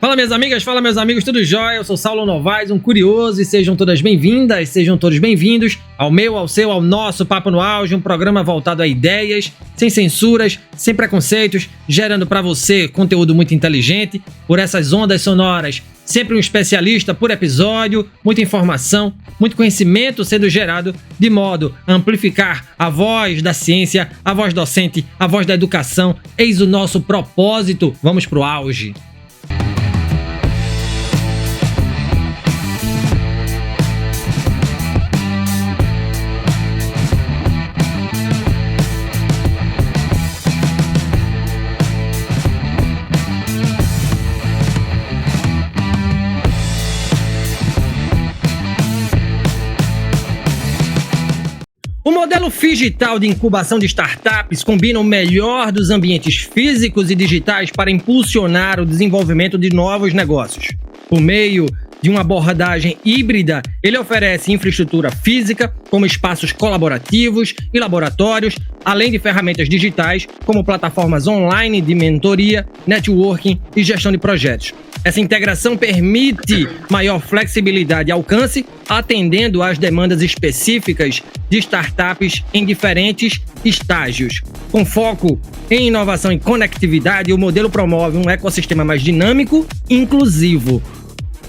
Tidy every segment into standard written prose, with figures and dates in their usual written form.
Fala minhas amigas, fala meus amigos, tudo jóia? Eu sou Saulo Novaes, um curioso, e sejam todas bem-vindas, sejam todos bem-vindos ao meu, ao seu, ao nosso Papo no Auge, um programa voltado a ideias, sem censuras, sem preconceitos, gerando para você conteúdo muito inteligente, por essas ondas sonoras, sempre um especialista por episódio, muita informação, muito conhecimento sendo gerado de modo a amplificar a voz da ciência, a voz docente, a voz da educação. Eis o nosso propósito, vamos pro auge. O modelo digital de incubação de startups combina o melhor dos ambientes físicos e digitais para impulsionar o desenvolvimento de novos negócios. Por meio de uma abordagem híbrida, ele oferece infraestrutura física, como espaços colaborativos e laboratórios, além de ferramentas digitais, como plataformas online de mentoria, networking e gestão de projetos. Essa integração permite maior flexibilidade e alcance, atendendo às demandas específicas de startups em diferentes estágios. Com foco em inovação e conectividade, o modelo promove um ecossistema mais dinâmico e inclusivo.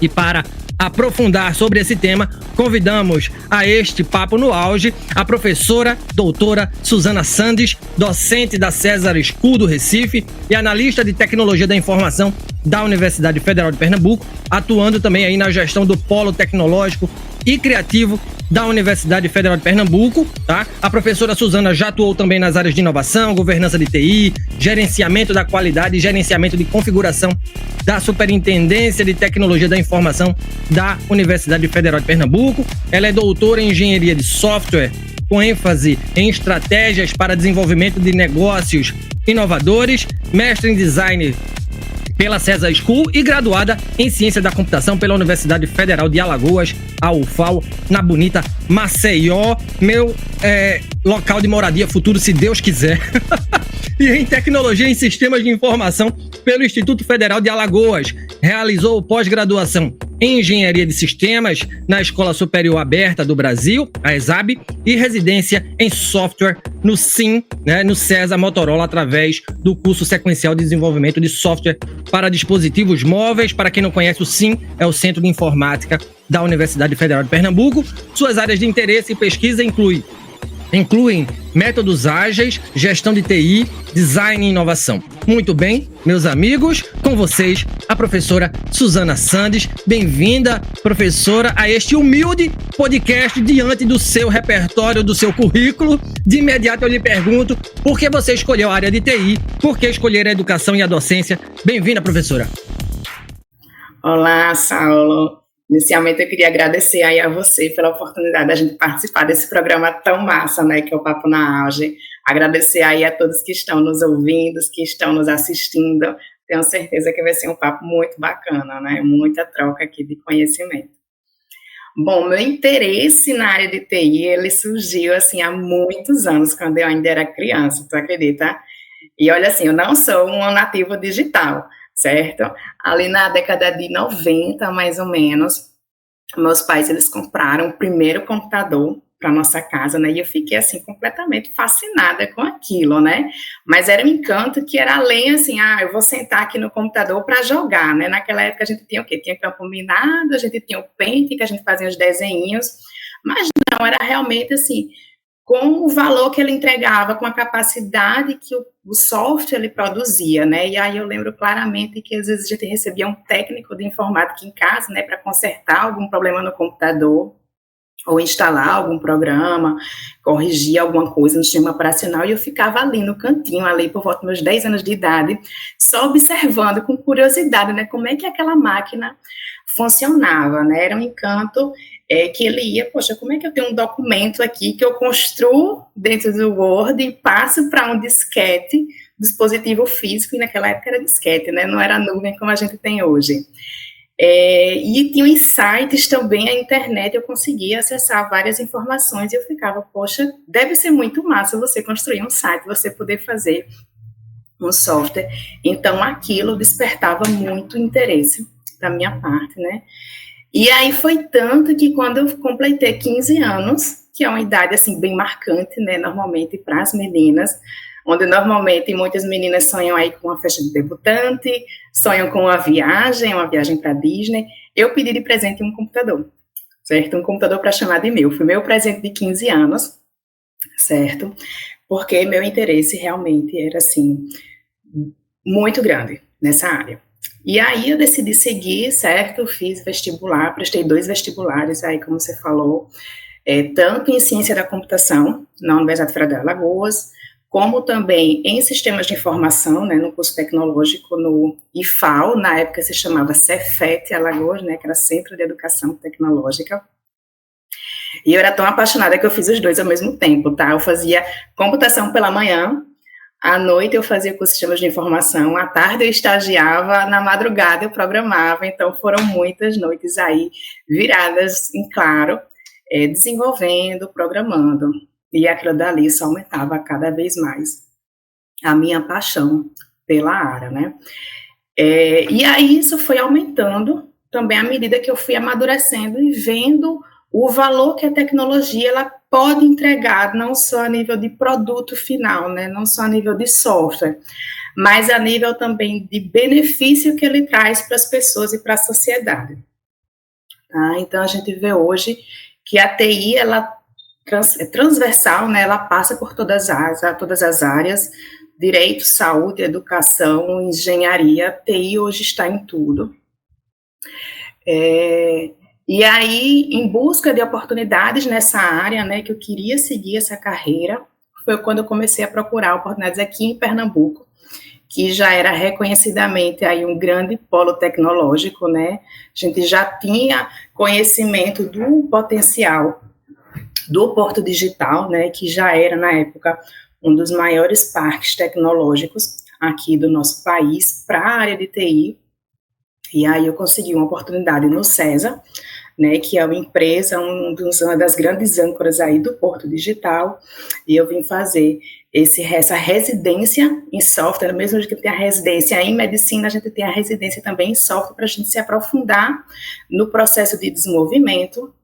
E para aprofundar sobre esse tema, convidamos a este Papo no Auge a professora doutora Suzana Sandes, docente da César School do Recife e analista de tecnologia da informação da Universidade Federal de Pernambuco, atuando também aí na gestão do Polo Tecnológico e Criativo da Universidade Federal de Pernambuco, tá? A professora Suzana já atuou também nas áreas de inovação, governança de TI, gerenciamento da qualidade e gerenciamento de configuração da Superintendência de Tecnologia da Informação da Universidade Federal de Pernambuco. Ela é doutora em Engenharia de Software, com ênfase em estratégias para desenvolvimento de negócios inovadores, mestre em Design pela César School e graduada em Ciência da Computação pela Universidade Federal de Alagoas, a UFAL, na bonita Maceió, meu local de moradia futuro, se Deus quiser. E em Tecnologia em Sistemas de Informação pelo Instituto Federal de Alagoas. Realizou pós-graduação em Engenharia de Sistemas na Escola Superior Aberta do Brasil, a ESAB, e residência em Software no SIM, no César Motorola, através do curso sequencial de desenvolvimento de software para dispositivos móveis. Para quem não conhece, o SIM é o Centro de Informática da Universidade Federal de Pernambuco. Suas áreas de interesse e pesquisa incluem métodos ágeis, gestão de TI, design e inovação. Muito bem, meus amigos, com vocês, a professora Suzana Sandes. Bem-vinda, professora, a este humilde podcast diante do seu repertório, do seu currículo. De imediato eu lhe pergunto, por que você escolheu a área de TI? Por que escolher a educação e a docência? Bem-vinda, professora. Olá, Saulo. Inicialmente, eu queria agradecer aí a você pela oportunidade de a gente participar desse programa tão massa, né, que é o Papo na Auge. Agradecer aí a todos que estão nos ouvindo, que estão nos assistindo. Tenho certeza que vai ser um papo muito bacana, né, muita troca aqui de conhecimento. Bom, meu interesse na área de TI, ele surgiu, assim, há muitos anos, quando eu ainda era criança, tu acredita? E olha, assim, eu não sou um nativo digital, certo? Ali na década de 90, mais ou menos, meus pais, eles compraram o primeiro computador para nossa casa, né, e eu fiquei, assim, completamente fascinada com aquilo, né, mas era um encanto que era além, assim, eu vou sentar aqui no computador para jogar, né, naquela época a gente tinha o quê? Tinha campo minado, a gente tinha o Paint, que a gente fazia os desenhinhos, mas não, era realmente, assim, com o valor que ele entregava, com a capacidade que o software ele produzia, né, e aí eu lembro claramente que às vezes a gente recebia um técnico de informática em casa, né, para consertar algum problema no computador, ou instalar algum programa, corrigir alguma coisa no sistema operacional, e eu ficava ali no cantinho, ali por volta dos meus 10 anos de idade, só observando com curiosidade, né, como é que aquela máquina funcionava, né, era um encanto que ele ia, poxa, como é que eu tenho um documento aqui que eu construo dentro do Word e passo para um disquete, dispositivo físico, e naquela época era disquete, né, não era nuvem como a gente tem hoje. E tinha insights também, a internet, eu conseguia acessar várias informações e eu ficava, poxa, deve ser muito massa você construir um site, você poder fazer um software. Então, aquilo despertava muito interesse da minha parte, né? E aí foi tanto que quando eu completei 15 anos, que é uma idade, assim, bem marcante, né, normalmente para as meninas, onde normalmente muitas meninas sonham aí com uma festa de debutante, sonham com uma viagem para Disney. Eu pedi de presente um computador, certo? Um computador para chamar de meu. Foi meu presente de 15 anos, certo? Porque meu interesse realmente era, assim, muito grande nessa área. E aí eu decidi seguir, certo? Fiz vestibular, prestei 2 vestibulares aí, como você falou, tanto em ciência da computação, na Universidade Federal de Alagoas, como também em sistemas de informação, né, no curso tecnológico no IFAL, na época se chamava Cefet Alagoas, né, que era Centro de Educação Tecnológica. E eu era tão apaixonada que eu fiz os 2 ao mesmo tempo, tá? Eu fazia computação pela manhã, à noite eu fazia curso de sistemas de informação, à tarde eu estagiava, na madrugada eu programava, então foram muitas noites aí viradas em claro, desenvolvendo, programando, e aquilo dali só aumentava cada vez mais a minha paixão pela área, né? E aí isso foi aumentando também à medida que eu fui amadurecendo e vendo o valor que a tecnologia ela pode entregar, não só a nível de produto final, né, não só a nível de software, mas a nível também de benefício que ele traz para as pessoas e para a sociedade. Tá? Então, a gente vê hoje que a TI, ela é transversal, né, ela passa por todas as áreas, direito, saúde, educação, engenharia, TI hoje está em tudo. E aí, em busca de oportunidades nessa área, né, que eu queria seguir essa carreira, foi quando eu comecei a procurar oportunidades aqui em Pernambuco, que já era reconhecidamente aí um grande polo tecnológico, né? A gente já tinha conhecimento do potencial do Porto Digital, né, que já era, na época, um dos maiores parques tecnológicos aqui do nosso país para a área de TI. E aí eu consegui uma oportunidade no CESA, né, que é uma empresa, uma das grandes âncoras aí do Porto Digital, e eu vim fazer essa residência em software, mesmo que tenha a residência em medicina, a gente tem a residência também em software para a gente se aprofundar no processo de desenvolvimento.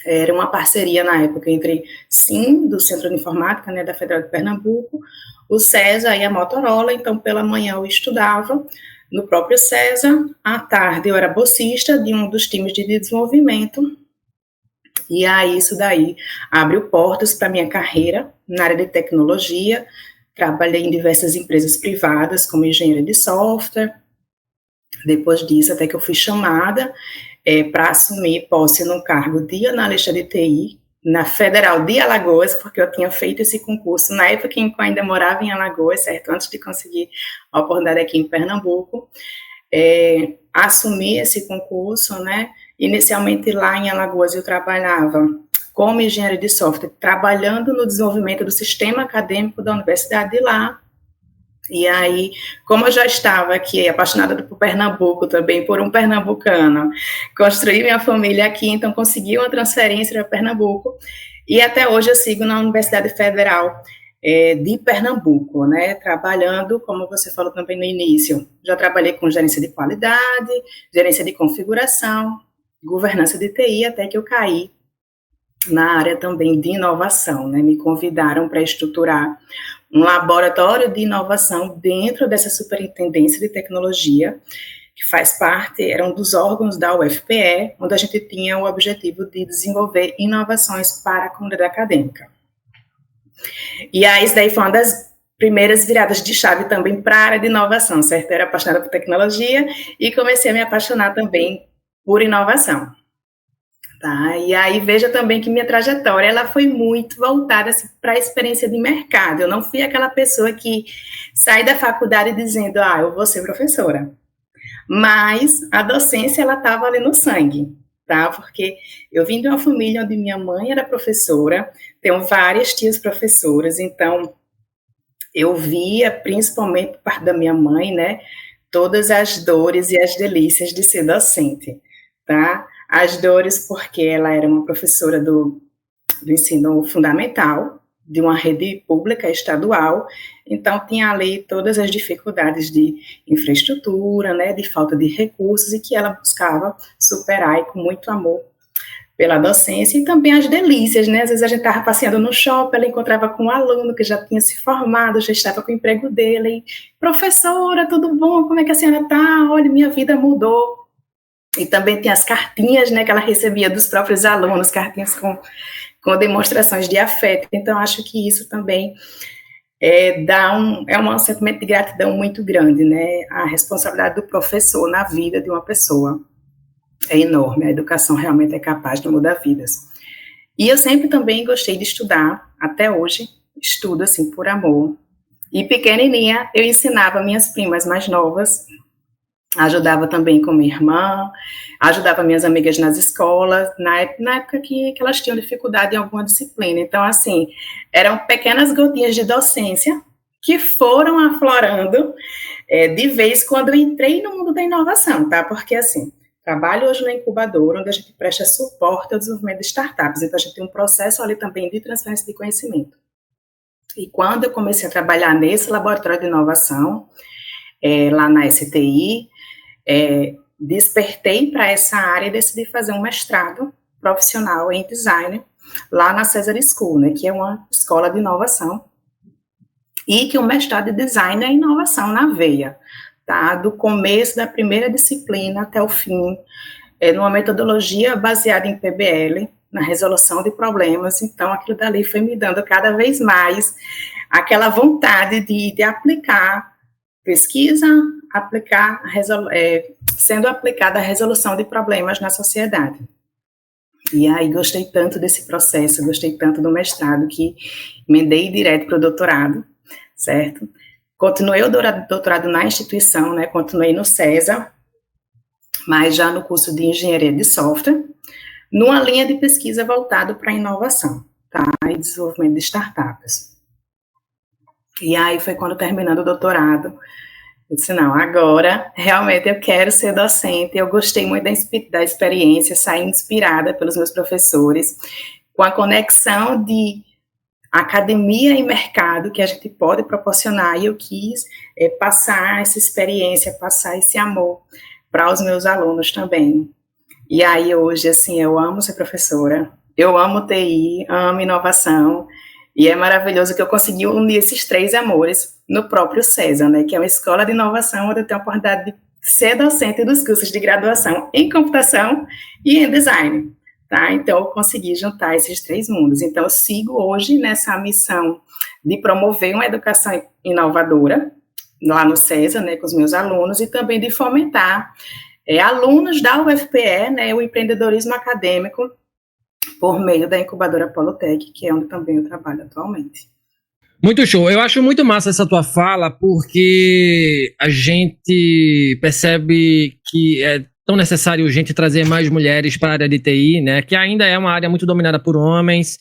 Era uma parceria na época entre SIM, do Centro de Informática, né, da Federal de Pernambuco, o CESA e a Motorola. Então pela manhã eu estudava no próprio CESA, à tarde eu era bolsista de um dos times de desenvolvimento, e aí isso daí abriu portas para a minha carreira na área de tecnologia. Trabalhei em diversas empresas privadas como engenheira de software. Depois disso, até que eu fui chamada para assumir posse no cargo de analista de TI na Federal de Alagoas, porque eu tinha feito esse concurso na época em que eu ainda morava em Alagoas, certo? Antes de conseguir a oportunidade aqui em Pernambuco. Assumi esse concurso, né? Inicialmente lá em Alagoas eu trabalhava como engenheira de software, trabalhando no desenvolvimento do sistema acadêmico da universidade de lá. E aí, como eu já estava aqui apaixonada por Pernambuco também, por um pernambucano, construí minha família aqui, então consegui uma transferência para Pernambuco, e até hoje eu sigo na Universidade Federal de Pernambuco, né, trabalhando, como você falou também no início, já trabalhei com gerência de qualidade, gerência de configuração, governança de TI, até que eu caí na área também de inovação, né, me convidaram para estruturar um laboratório de inovação dentro dessa superintendência de tecnologia, que faz parte, era um dos órgãos da UFPE, onde a gente tinha o objetivo de desenvolver inovações para a comunidade acadêmica. E aí, isso daí foi uma das primeiras viradas de chave também para a área de inovação, certo? Eu era apaixonada por tecnologia e comecei a me apaixonar também por inovação. Tá? E aí veja também que minha trajetória ela foi muito voltada assim, para a experiência de mercado. Eu não fui aquela pessoa que sai da faculdade dizendo, eu vou ser professora. Mas a docência ela estava ali no sangue, tá? Porque eu vim de uma família onde minha mãe era professora, tenho várias tias professoras, então eu via, principalmente por parte da minha mãe, né, todas as dores e as delícias de ser docente, tá? As dores porque ela era uma professora do ensino fundamental, de uma rede pública estadual, então tinha ali todas as dificuldades de infraestrutura, né, de falta de recursos, e que ela buscava superar, e com muito amor pela docência, e também as delícias, né, às vezes a gente estava passeando no shopping, ela encontrava com um aluno que já tinha se formado, já estava com o emprego dele, e, professora, tudo bom, como é que a senhora está? Olha, minha vida mudou. E também tem as cartinhas, né, que ela recebia dos próprios alunos, cartinhas com demonstrações de afeto. Então, acho que isso também é um sentimento de gratidão muito grande, né? A responsabilidade do professor na vida de uma pessoa é enorme. A educação realmente é capaz de mudar vidas. E eu sempre também gostei de estudar, até hoje, estudo assim por amor. E pequenininha, eu ensinava minhas primas mais novas, ajudava também com minha irmã, ajudava minhas amigas nas escolas, na época que elas tinham dificuldade em alguma disciplina. Então, assim, eram pequenas gotinhas de docência que foram aflorando de vez quando eu entrei no mundo da inovação, tá? Porque, assim, trabalho hoje na incubadora, onde a gente presta suporte ao desenvolvimento de startups. Então, a gente tem um processo ali também de transferência de conhecimento. E quando eu comecei a trabalhar nesse laboratório de inovação, lá na STI, despertei para essa área e decidi fazer um mestrado profissional em design lá na Cesar School, né, que é uma escola de inovação, e que o mestrado de design é inovação na veia, tá, do começo da primeira disciplina até o fim, numa metodologia baseada em PBL, na resolução de problemas. Então aquilo dali foi me dando cada vez mais aquela vontade de aplicar pesquisa, sendo aplicada a resolução de problemas na sociedade. E aí gostei tanto desse processo, gostei tanto do mestrado, que emendei direto para o doutorado, certo? Continuei o doutorado na instituição, né? Continuei no César, mas já no curso de engenharia de software, numa linha de pesquisa voltada para a inovação, tá? E desenvolvimento de startups. E aí foi quando, terminando o doutorado, eu disse, não, agora realmente eu quero ser docente. Eu gostei muito da experiência, saí inspirada pelos meus professores, com a conexão de academia e mercado que a gente pode proporcionar, e eu quis passar essa experiência, passar esse amor para os meus alunos também. E aí hoje, assim, eu amo ser professora, eu amo TI, amo inovação, e é maravilhoso que eu consegui unir esses três amores no próprio César, né, que é uma escola de inovação onde eu tenho a oportunidade de ser docente dos cursos de graduação em computação e em design, tá? Então eu consegui juntar esses três mundos. Então eu sigo hoje nessa missão de promover uma educação inovadora lá no César, né, com os meus alunos, e também de fomentar alunos da UFPE, né, o empreendedorismo acadêmico, por meio da incubadora Polotech, que é onde também eu trabalho atualmente. Muito show. Eu acho muito massa essa tua fala, porque a gente percebe que é tão necessário a gente trazer mais mulheres para a área de TI, né? Que ainda é uma área muito dominada por homens.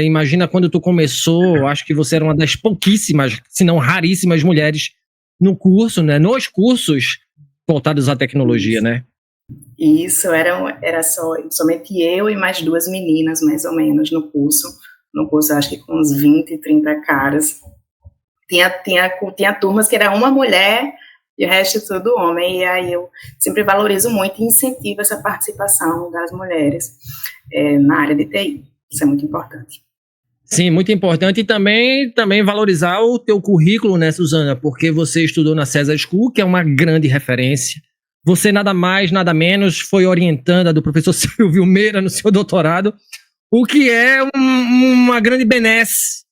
Imagina quando tu começou, acho que você era uma das pouquíssimas, se não raríssimas mulheres no curso, né? Nos cursos voltados à tecnologia, né? Isso, era somente eu e mais duas meninas, mais ou menos, no curso. No curso, acho que com uns 20, 30 caras. Tinha turmas que era uma mulher e o resto tudo homem. E aí eu sempre valorizo muito e incentivo essa participação das mulheres na área de TI. Isso é muito importante. Sim, muito importante. E também valorizar o teu currículo, né, Suzana? Porque você estudou na Cesar School, que é uma grande referência. Você nada mais, nada menos foi orientanda do professor Silvio Meira no seu doutorado, o que é uma grande benesse,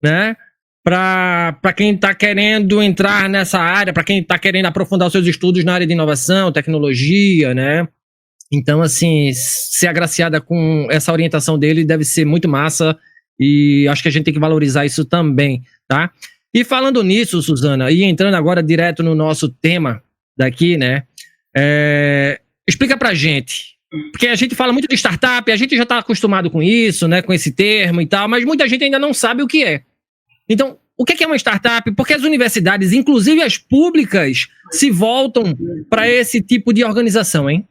né? Para quem está querendo entrar nessa área, para quem está querendo aprofundar os seus estudos na área de inovação, tecnologia, né? Então, assim, ser agraciada com essa orientação dele deve ser muito massa, e acho que a gente tem que valorizar isso também, tá? E falando nisso, Suzana, e entrando agora direto no nosso tema daqui, né? Explica pra gente, porque a gente fala muito de startup, a gente já está acostumado com isso, né, com esse termo e tal, mas muita gente ainda não sabe o que é. Então, o que é uma startup? Porque as universidades, inclusive as públicas, se voltam para esse tipo de organização, hein?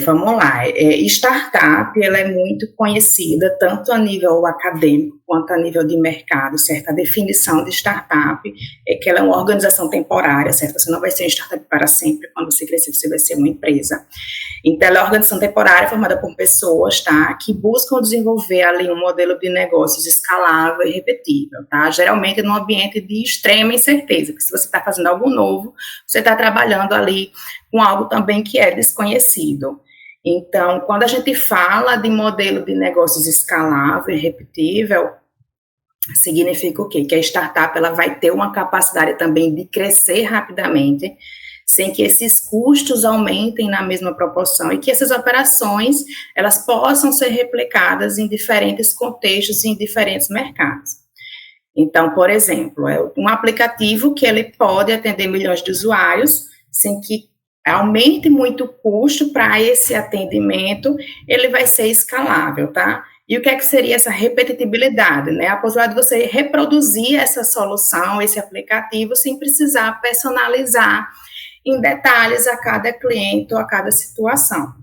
Vamos lá. Startup, ela é muito conhecida tanto a nível acadêmico quanto a nível de mercado, certo? A definição de startup é que ela é uma organização temporária, certo? Você não vai ser uma startup para sempre, quando você crescer você vai ser uma empresa. Então, ela é uma organização temporária formada por pessoas, tá? Que buscam desenvolver ali um modelo de negócios escalável e repetível, tá? Geralmente num ambiente de extrema incerteza, porque se você está fazendo algo novo, você está trabalhando ali com algo também que é desconhecido. Então, quando a gente fala de modelo de negócios escalável e repetível, significa o quê? Que a startup ela vai ter uma capacidade também de crescer rapidamente, sem que esses custos aumentem na mesma proporção e que essas operações elas possam ser replicadas em diferentes contextos e em diferentes mercados. Então, por exemplo, é um aplicativo que ele pode atender milhões de usuários sem que aumente muito o custo para esse atendimento, ele vai ser escalável, tá? E o que é que seria essa repetitibilidade, né? A possibilidade de você reproduzir essa solução, esse aplicativo, sem precisar personalizar em detalhes a cada cliente ou a cada situação,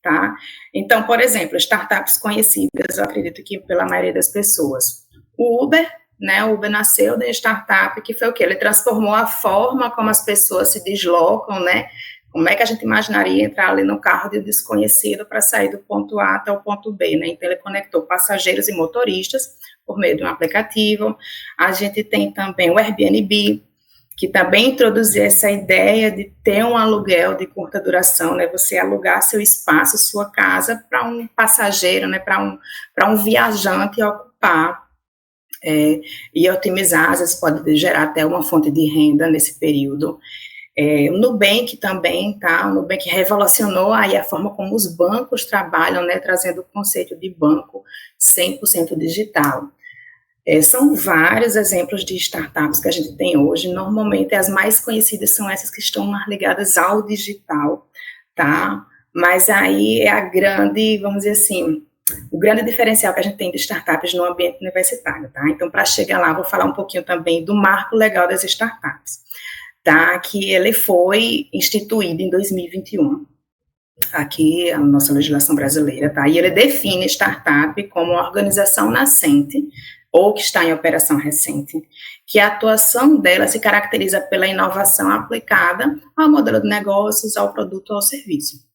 tá? Então, por exemplo, startups conhecidas, eu acredito que pela maioria das pessoas, o Uber, né? O Uber nasceu da startup, que foi o quê? Ele transformou a forma como as pessoas se deslocam, né? Como é que a gente imaginaria entrar ali no carro de desconhecido para sair do ponto A até o ponto B, né? Então, ele conectou passageiros e motoristas por meio de um aplicativo. A gente tem também o Airbnb, que também introduziu essa ideia de ter um aluguel de curta duração, né? Você alugar seu espaço, sua casa para um passageiro, né? Para um viajante ocupar e otimizar, às vezes pode gerar até uma fonte de renda nesse período. O Nubank também, tá? O Nubank revolucionou aí a forma como os bancos trabalham, né? Trazendo o conceito de banco 100% digital. São vários exemplos de startups que a gente tem hoje. Normalmente, as mais conhecidas são essas que estão mais ligadas ao digital, tá? Mas aí é a grande, vamos dizer assim, o grande diferencial que a gente tem de startups no ambiente universitário, tá? Então, para chegar lá, vou falar um pouquinho também do marco legal das startups, tá? Que ele foi instituído em 2021, aqui a nossa legislação brasileira, tá? E ele define startup como uma organização nascente ou que está em operação recente, que a atuação dela se caracteriza pela inovação aplicada ao modelo de negócios, ao produto ou ao serviço.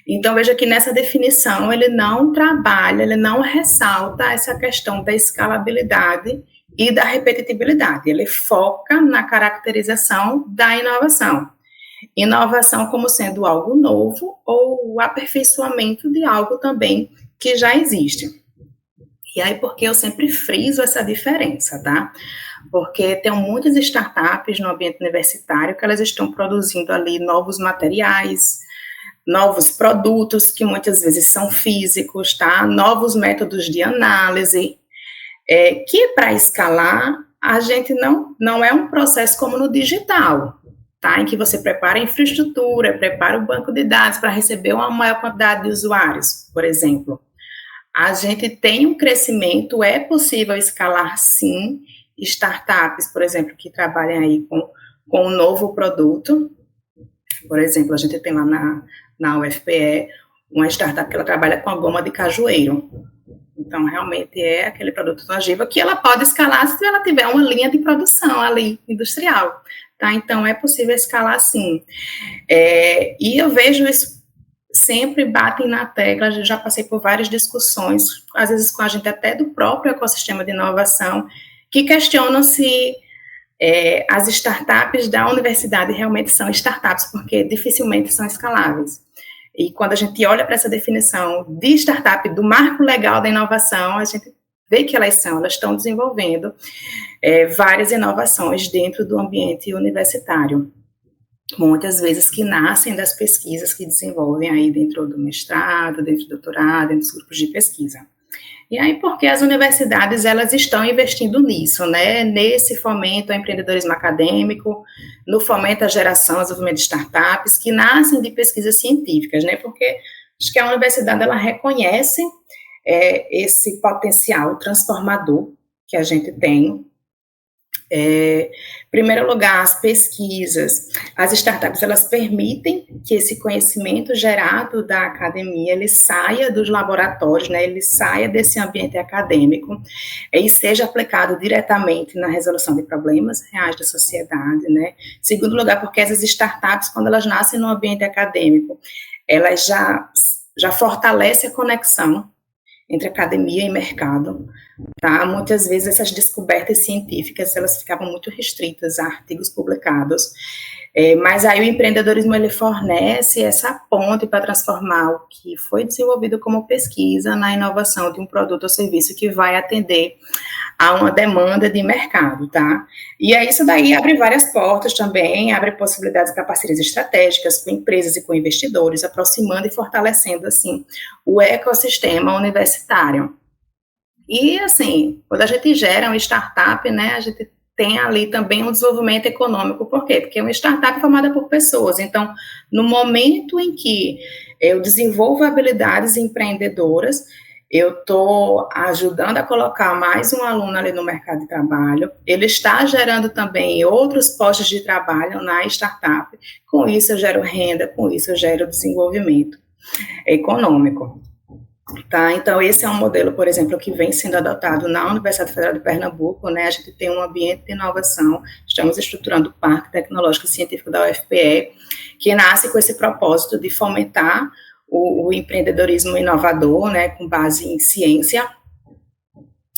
Então, veja que nessa definição ele não trabalha, ele não ressalta essa questão da escalabilidade e da repetitibilidade, ele foca na caracterização da inovação. Inovação como sendo algo novo ou o aperfeiçoamento de algo também que já existe. E aí, porque eu sempre friso essa diferença, tá? Porque tem muitas startups no ambiente universitário que elas estão produzindo ali novos materiais, novos produtos que muitas vezes são físicos, tá? Novos métodos de análise, que para escalar, a gente não é um processo como no digital, tá? Em que você prepara a infraestrutura, prepara o banco de dados para receber uma maior quantidade de usuários, por exemplo. A gente tem um crescimento, é possível escalar sim, startups, por exemplo, que trabalham aí com um novo produto. Por exemplo, a gente tem lá na UFPE uma startup que ela trabalha com a goma de cajueiro. Então, realmente é aquele produto tangível que ela pode escalar se ela tiver uma linha de produção ali, industrial. Tá? Então, é possível escalar sim. E eu vejo isso, sempre batem na tecla, já passei por várias discussões, às vezes com a gente até do próprio ecossistema de inovação, que questionam se as startups da universidade realmente são startups, porque dificilmente são escaláveis. E quando a gente olha para essa definição de startup, do marco legal da inovação, a gente vê que elas estão desenvolvendo várias inovações dentro do ambiente universitário. Muitas vezes que nascem das pesquisas que desenvolvem aí dentro do mestrado, dentro do doutorado, dentro dos grupos de pesquisa. E aí, porque as universidades, elas estão investindo nisso, né? Nesse fomento ao empreendedorismo acadêmico, no fomento à geração, ao desenvolvimento de startups, que nascem de pesquisas científicas, né? Porque acho que a universidade, ela reconhece esse potencial transformador que a gente tem Em primeiro lugar, as pesquisas. As startups, elas permitem que esse conhecimento gerado da academia, ele saia dos laboratórios, né, ele saia desse ambiente acadêmico e seja aplicado diretamente na resolução de problemas reais da sociedade, né. Segundo lugar, porque essas startups, quando elas nascem no ambiente acadêmico, elas já fortalecem a conexão entre academia e mercado, tá? Muitas vezes essas descobertas científicas, elas ficavam muito restritas a artigos publicados, mas aí o empreendedorismo, ele fornece essa ponte para transformar o que foi desenvolvido como pesquisa na inovação de um produto ou serviço que vai atender a uma demanda de mercado, tá? E aí isso daí abre várias portas também, abre possibilidades para parcerias estratégicas com empresas e com investidores, aproximando e fortalecendo, assim, o ecossistema universitário. E, assim, quando a gente gera uma startup, né, a gente tem ali também um desenvolvimento econômico. Por quê? Porque é uma startup formada por pessoas. Então, no momento em que eu desenvolvo habilidades empreendedoras, eu estou ajudando a colocar mais um aluno ali no mercado de trabalho, ele está gerando também outros postos de trabalho na startup, com isso eu gero renda, com isso eu gero desenvolvimento econômico. Tá, então esse é um modelo, por exemplo, que vem sendo adotado na Universidade Federal de Pernambuco, né? A gente tem um ambiente de inovação, estamos estruturando o Parque Tecnológico e Científico da UFPE, que nasce com esse propósito de fomentar o empreendedorismo inovador, né, com base em ciência.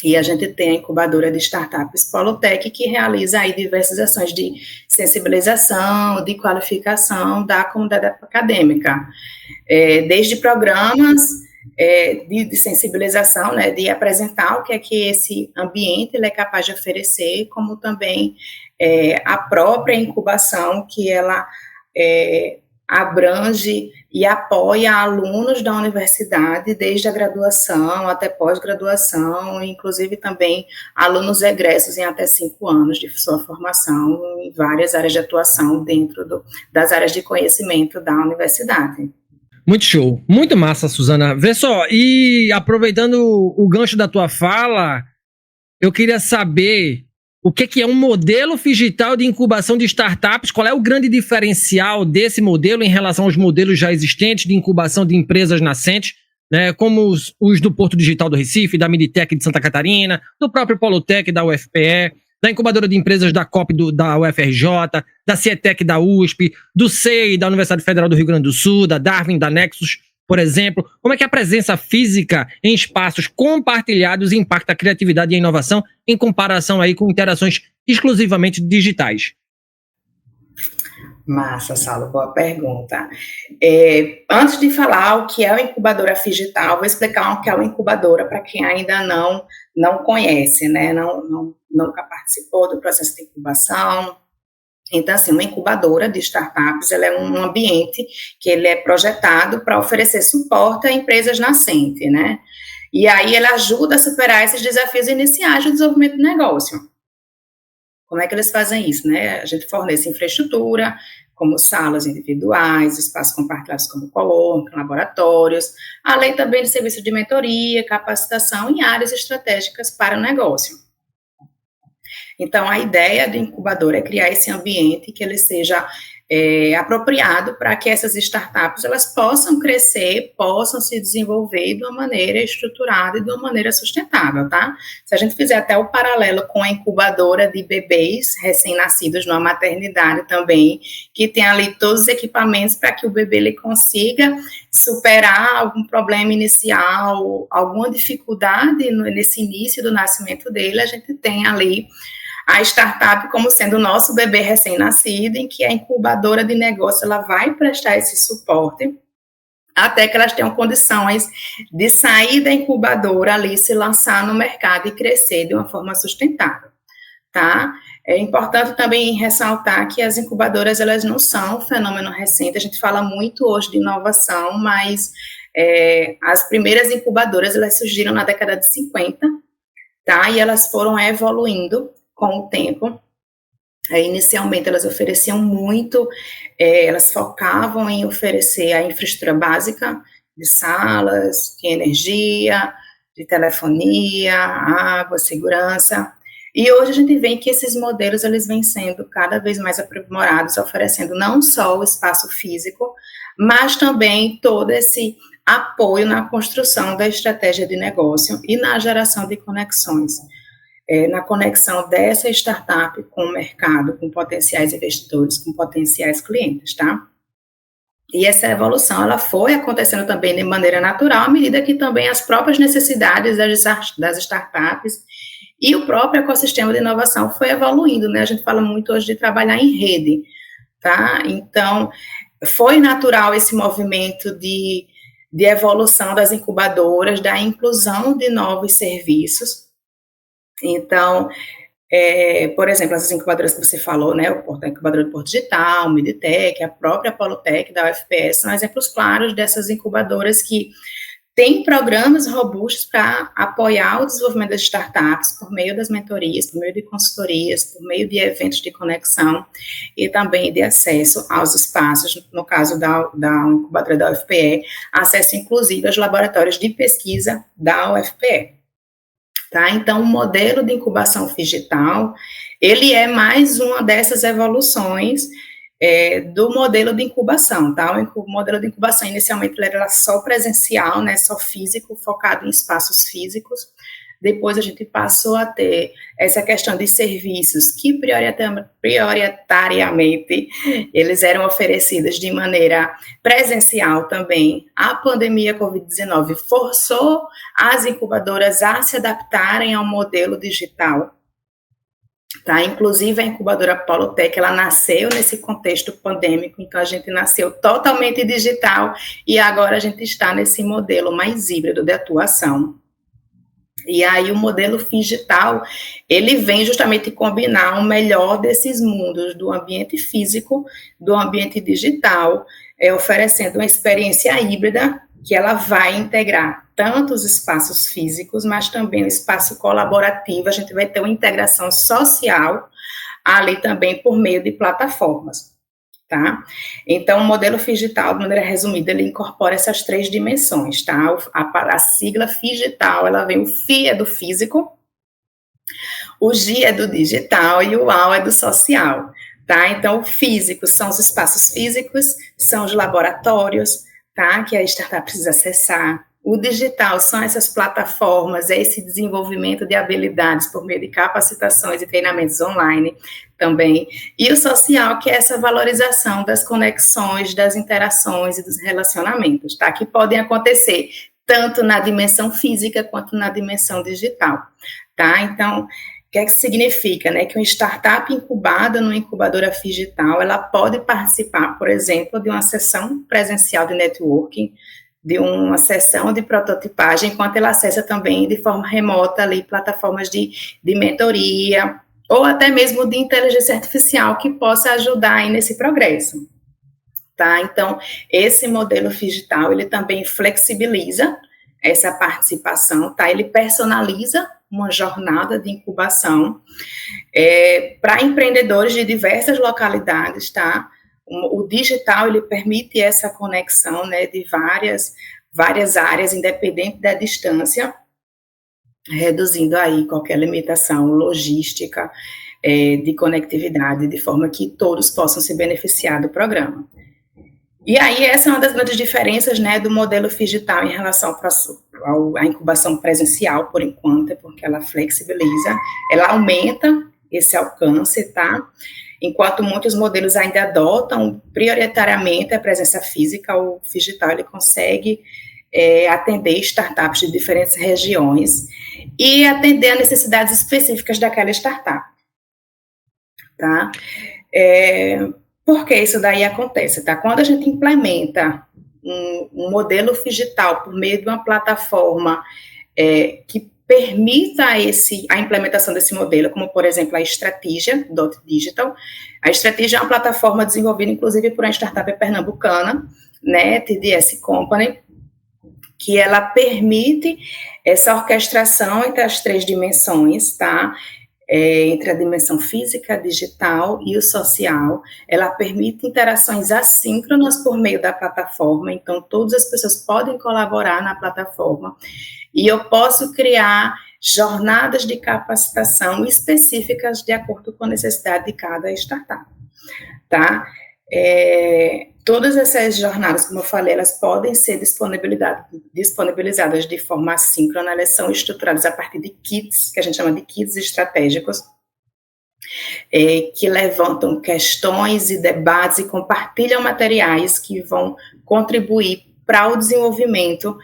E a gente tem a incubadora de startups Polotec, que realiza aí diversas ações de sensibilização, de qualificação da comunidade acadêmica, desde programas de sensibilização, né, de apresentar o que é que esse ambiente ele é capaz de oferecer, como também a própria incubação, que ela abrange e apoia alunos da universidade, desde a graduação até pós-graduação, inclusive também alunos egressos em até 5 anos de sua formação em várias áreas de atuação dentro das áreas de conhecimento da universidade. Muito show, muito massa, Suzana. Vê só, e aproveitando o gancho da tua fala, eu queria saber o que é um modelo digital de incubação de startups, qual é o grande diferencial desse modelo em relação aos modelos já existentes de incubação de empresas nascentes, né, como os do Porto Digital do Recife, da Miditec de Santa Catarina, do próprio Polotec da UFPE, da incubadora de empresas da COP da UFRJ, da Cietec da USP, do SEI da Universidade Federal do Rio Grande do Sul, da Darwin, da Nexus, por exemplo. Como é que a presença física em espaços compartilhados impacta a criatividade e a inovação em comparação aí com interações exclusivamente digitais? Massa, Saulo, boa pergunta. Antes de falar o que é uma incubadora digital, vou explicar o que é uma incubadora para quem ainda não conhece, né? Nunca participou do processo de incubação. Então, assim, uma incubadora de startups, ela é um ambiente que ele é projetado para oferecer suporte a empresas nascentes, né? E aí ela ajuda a superar esses desafios iniciais do desenvolvimento do negócio. Como é que eles fazem isso, né? A gente fornece infraestrutura, como salas individuais, espaços compartilhados como coworking, laboratórios, além também de serviços de mentoria, capacitação em áreas estratégicas para o negócio. Então, a ideia do incubador é criar esse ambiente que ele seja apropriado para que essas startups elas possam crescer, possam se desenvolver de uma maneira estruturada e de uma maneira sustentável, tá? Se a gente fizer até o paralelo com a incubadora de bebês recém-nascidos numa maternidade também, que tem ali todos os equipamentos para que o bebê ele consiga superar algum problema inicial, alguma dificuldade nesse início do nascimento dele, a gente tem ali a startup como sendo o nosso bebê recém-nascido, em que a incubadora de negócio ela vai prestar esse suporte até que elas tenham condições de sair da incubadora ali, se lançar no mercado e crescer de uma forma sustentável, tá? É importante também ressaltar que as incubadoras, elas não são um fenômeno recente, a gente fala muito hoje de inovação, mas as primeiras incubadoras, elas surgiram na década de 50, tá? E elas foram evoluindo com o tempo. Inicialmente, elas ofereciam muito, elas focavam em oferecer a infraestrutura básica de salas, de energia, de telefonia, água, segurança, E hoje a gente vê que esses modelos eles vêm sendo cada vez mais aprimorados, oferecendo não só o espaço físico, mas também todo esse apoio na construção da estratégia de negócio e na geração de conexões, na conexão dessa startup com o mercado, com potenciais investidores, com potenciais clientes, tá? E essa evolução, ela foi acontecendo também de maneira natural, à medida que também as próprias necessidades das startups e o próprio ecossistema de inovação foi evoluindo, né? A gente fala muito hoje de trabalhar em rede, tá? Então, foi natural esse movimento de evolução das incubadoras, da inclusão de novos serviços. Então, por exemplo, essas incubadoras que você falou, né, a incubadora do Porto Digital, o Midtech, a própria Polotech da UFPS, são exemplos claros dessas incubadoras que têm programas robustos para apoiar o desenvolvimento das startups por meio das mentorias, por meio de consultorias, por meio de eventos de conexão e também de acesso aos espaços, no caso da incubadora da UFPE, acesso inclusive aos laboratórios de pesquisa da UFPE. Tá? Então, o modelo de incubação digital, ele é mais uma dessas evoluções do modelo de incubação, tá? O modelo de incubação, inicialmente, ele era só presencial, né, só físico, focado em espaços físicos. Depois, a gente passou a ter essa questão de serviços que, prioritariamente, eles eram oferecidos de maneira presencial também. A pandemia Covid-19 forçou as incubadoras a se adaptarem ao modelo digital. Tá? Inclusive, a incubadora Polotech, ela nasceu nesse contexto pandêmico, então a gente nasceu totalmente digital e agora a gente está nesse modelo mais híbrido de atuação. E aí o modelo digital, ele vem justamente combinar o melhor desses mundos, do ambiente físico, do ambiente digital, oferecendo uma experiência híbrida que ela vai integrar tanto os espaços físicos, mas também o espaço colaborativo. A gente vai ter uma integração social ali também por meio de plataformas, tá? Então, o modelo digital, de maneira resumida, ele incorpora essas três dimensões, tá? A sigla digital, ela vem, o FI é do físico, o G é do digital e o AL é do social, tá? Então, o físico são os espaços físicos, são os laboratórios, tá? Que a startup precisa acessar. O digital são essas plataformas, é esse desenvolvimento de habilidades por meio de capacitações e treinamentos online também. E o social, que é essa valorização das conexões, das interações e dos relacionamentos, tá? Que podem acontecer tanto na dimensão física quanto na dimensão digital, tá? Então, o que é que significa, né? Que uma startup incubada numa incubadora digital, ela pode participar, por exemplo, de uma sessão presencial de networking, de uma sessão de prototipagem, enquanto ela acessa também de forma remota ali plataformas de mentoria, ou até mesmo de inteligência artificial que possa ajudar aí nesse progresso, tá? Então, esse modelo digital, ele também flexibiliza essa participação, tá? Ele personaliza uma jornada de incubação para empreendedores de diversas localidades, tá? O digital, ele permite essa conexão, né, de várias áreas, independente da distância, reduzindo aí qualquer limitação logística, de conectividade, de forma que todos possam se beneficiar do programa. E aí, essa é uma das grandes diferenças, né, do modelo digital em relação à incubação presencial, por enquanto, porque ela flexibiliza, ela aumenta esse alcance, tá? Enquanto muitos modelos ainda adotam prioritariamente a presença física, o digital ele consegue atender startups de diferentes regiões e atender a necessidades específicas daquela startup, tá? Por que isso daí acontece, tá? Quando a gente implementa um modelo digital por meio de uma plataforma que permita a implementação desse modelo, como, por exemplo, a Strategia Digital. A Strategia é uma plataforma desenvolvida, inclusive, por uma startup pernambucana, né, TDS Company, que ela permite essa orquestração entre as três dimensões, tá? Entre a dimensão física, digital e o social. Ela permite interações assíncronas por meio da plataforma, então todas as pessoas podem colaborar na plataforma, e eu posso criar jornadas de capacitação específicas de acordo com a necessidade de cada startup, tá? Todas essas jornadas, como eu falei, elas podem ser disponibilizadas de forma assíncrona, elas são estruturadas a partir de kits, que a gente chama de kits estratégicos, que levantam questões e debates e compartilham materiais que vão contribuir para o desenvolvimento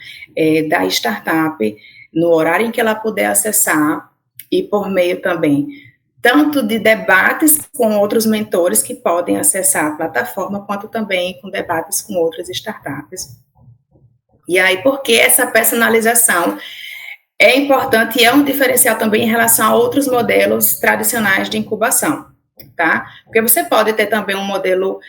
da startup no horário em que ela puder acessar e por meio também tanto de debates com outros mentores que podem acessar a plataforma, quanto também com debates com outras startups. E aí, por que essa personalização é importante e é um diferencial também em relação a outros modelos tradicionais de incubação, tá? Porque você pode ter também um modelo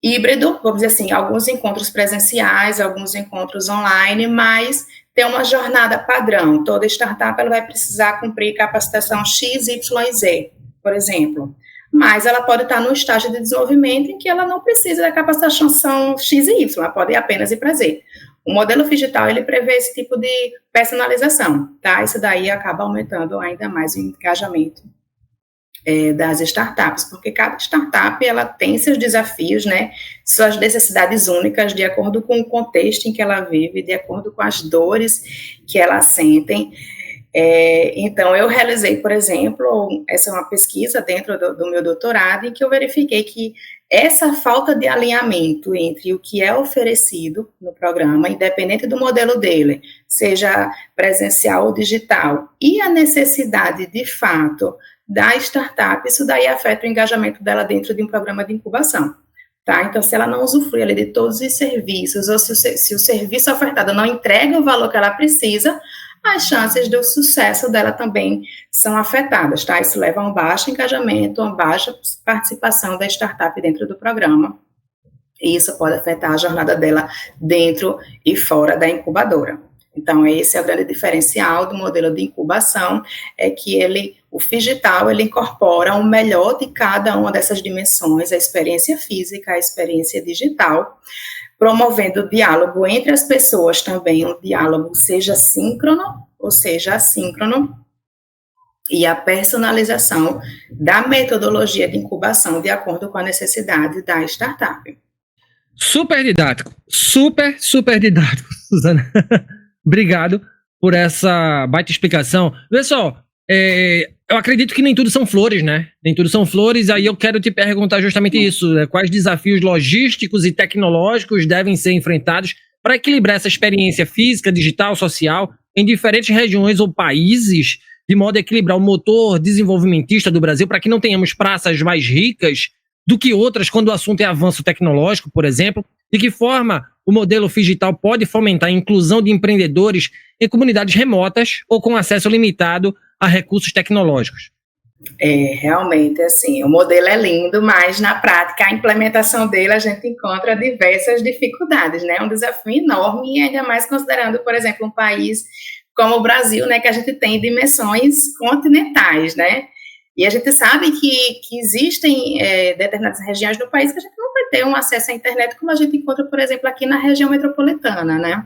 híbrido, vamos dizer assim, alguns encontros presenciais, alguns encontros online, mas tem uma jornada padrão. Toda startup ela vai precisar cumprir capacitação X, Y e Z, por exemplo. Mas ela pode estar no estágio de desenvolvimento em que ela não precisa da capacitação X e Y, ela pode apenas ir para Z. O modelo digital, ele prevê esse tipo de personalização, tá? Isso daí acaba aumentando ainda mais o engajamento das startups, porque cada startup, ela tem seus desafios, né? Suas necessidades únicas, de acordo com o contexto em que ela vive, de acordo com as dores que ela sentem. Então, eu realizei, por exemplo, essa é uma pesquisa dentro do meu doutorado, em que eu verifiquei que essa falta de alinhamento entre o que é oferecido no programa, independente do modelo dele, seja presencial ou digital, e a necessidade, de fato, da startup, isso daí afeta o engajamento dela dentro de um programa de incubação, tá? Então, se ela não usufrui ali de todos os serviços, ou se o serviço ofertado não entrega o valor que ela precisa, as chances do sucesso dela também são afetadas, tá? Isso leva a um baixo engajamento, uma baixa participação da startup dentro do programa, e isso pode afetar a jornada dela dentro e fora da incubadora. Então, esse é o grande diferencial do modelo de incubação, é que o Figital, ele incorpora o melhor de cada uma dessas dimensões, a experiência física, a experiência digital, promovendo o diálogo entre as pessoas também, um diálogo seja síncrono ou seja assíncrono, e a personalização da metodologia de incubação de acordo com a necessidade da startup. Super didático, super didático, Suzana. Obrigado por essa baita explicação. Pessoal, eu acredito que nem tudo são flores, né? Nem tudo são flores, aí eu quero te perguntar justamente isso, né? Quais desafios logísticos e tecnológicos devem ser enfrentados para equilibrar essa experiência física, digital, social, em diferentes regiões ou países, de modo a equilibrar o motor desenvolvimentista do Brasil, para que não tenhamos praças mais ricas do que outras quando o assunto é avanço tecnológico, por exemplo? De que forma o modelo Figital pode fomentar a inclusão de empreendedores em comunidades remotas ou com acesso limitado a recursos tecnológicos? Realmente, assim, o modelo é lindo, mas na prática, a implementação dele, a gente encontra diversas dificuldades, né? É um desafio enorme, e ainda mais considerando, por exemplo, um país como o Brasil, né, que a gente tem dimensões continentais, né? E a gente sabe que existem determinadas regiões do país que a gente não vai ter um acesso à internet como a gente encontra, por exemplo, aqui na região metropolitana, né?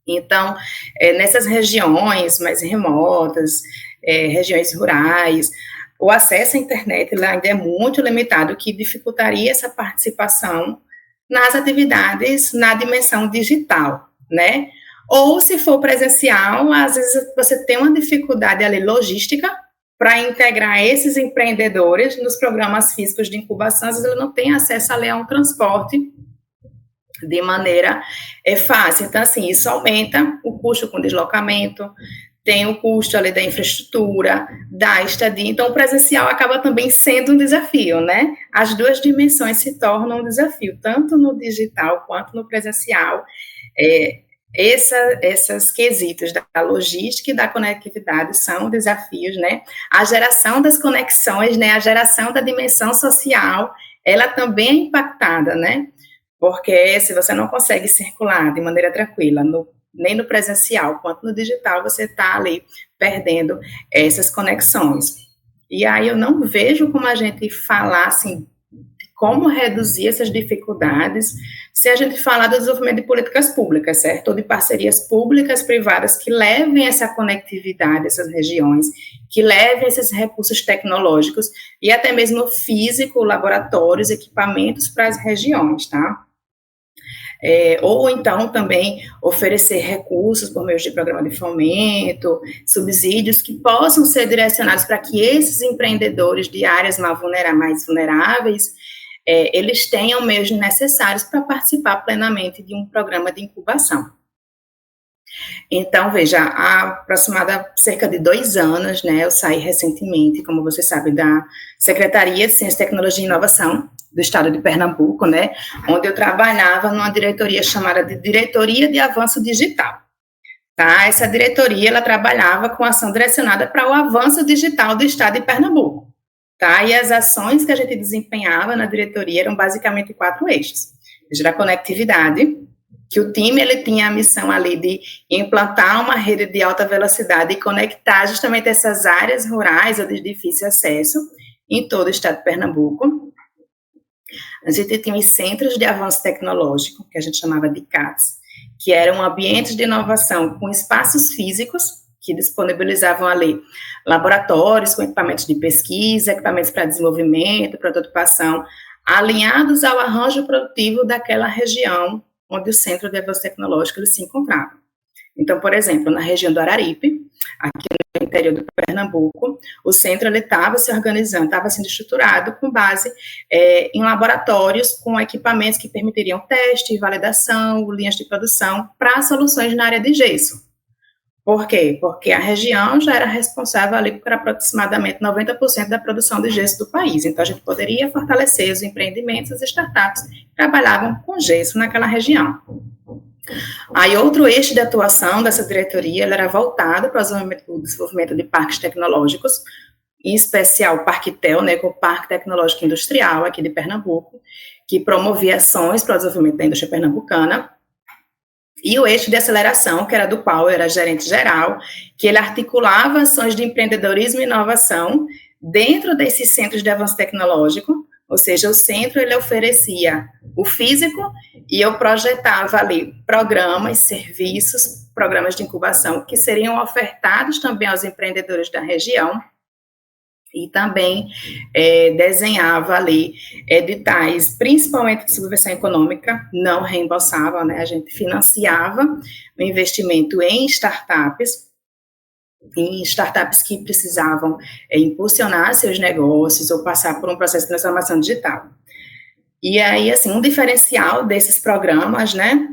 Então, nessas regiões mais remotas, regiões rurais, o acesso à internet ainda é muito limitado, o que dificultaria essa participação nas atividades na dimensão digital, né? Ou, se for presencial, às vezes você tem uma dificuldade ali logística para integrar esses empreendedores nos programas físicos de incubação. Às vezes ele não tem acesso ali a um transporte de maneira fácil. Então, assim, isso aumenta o custo com deslocamento, tem o custo ali da infraestrutura, da estadia. Então, o presencial acaba também sendo um desafio, né? As duas dimensões se tornam um desafio, tanto no digital quanto no presencial. Esses quesitos da logística e da conectividade são desafios, né? A geração das conexões, né? A geração da dimensão social, ela também é impactada, né? Porque se você não consegue circular de maneira tranquila, nem no presencial quanto no digital, você está ali perdendo essas conexões. E aí eu não vejo como a gente falar assim, como reduzir essas dificuldades se a gente falar do desenvolvimento de políticas públicas, certo? Ou de parcerias públicas, privadas, que levem essa conectividade a essas regiões, que levem esses recursos tecnológicos e até mesmo físico, laboratórios, equipamentos para as regiões, tá? Ou então também oferecer recursos por meio de programa de fomento, subsídios que possam ser direcionados para que esses empreendedores de áreas mais vulneráveis, eles tenham meios necessários para participar plenamente de um programa de incubação. Então, veja, há aproximadamente cerca de 2 anos, né, eu saí recentemente, como você sabe, da Secretaria de Ciência, Tecnologia e Inovação do Estado de Pernambuco, né, onde eu trabalhava numa diretoria chamada de Diretoria de Avanço Digital. Tá? Essa diretoria, ela trabalhava com ação direcionada para o avanço digital do Estado de Pernambuco. Tá? E as ações que a gente desempenhava na diretoria eram basicamente 4 eixos. Da conectividade, que o time ele tinha a missão ali de implantar uma rede de alta velocidade e conectar justamente essas áreas rurais ou de difícil acesso em todo o Estado de Pernambuco. A gente tinha os centros de avanço tecnológico, que a gente chamava de CATs, que eram ambientes de inovação com espaços físicos, que disponibilizavam ali laboratórios com equipamentos de pesquisa, equipamentos para desenvolvimento, prototipação, alinhados ao arranjo produtivo daquela região onde o centro de avanço tecnológico ele se encontrava. Então, por exemplo, na região do Araripe, aqui no interior do Pernambuco, o centro estava se organizando, estava sendo estruturado com base em laboratórios com equipamentos que permitiriam teste, validação, linhas de produção para soluções na área de gesso. Por quê? Porque a região já era responsável ali por aproximadamente 90% da produção de gesso do país. Então, a gente poderia fortalecer os empreendimentos, as startups que trabalhavam com gesso naquela região. Aí, outro eixo de atuação dessa diretoria era voltado para o desenvolvimento de parques tecnológicos, em especial o Parquetel, né, que é o Parque Tecnológico Industrial aqui de Pernambuco, que promovia ações para o desenvolvimento da indústria pernambucana. E o eixo de aceleração, que era do qual eu era gerente geral, que ele articulava ações de empreendedorismo e inovação dentro desses centros de avanço tecnológico, ou seja, o centro ele oferecia o físico e eu projetava ali programas, serviços, programas de incubação que seriam ofertados também aos empreendedores da região, e também desenhava ali editais, principalmente de subvenção econômica, não reembolsava, né? A gente financiava o investimento em startups que precisavam impulsionar seus negócios ou passar por um processo de transformação digital. E aí, assim, um diferencial desses programas, né,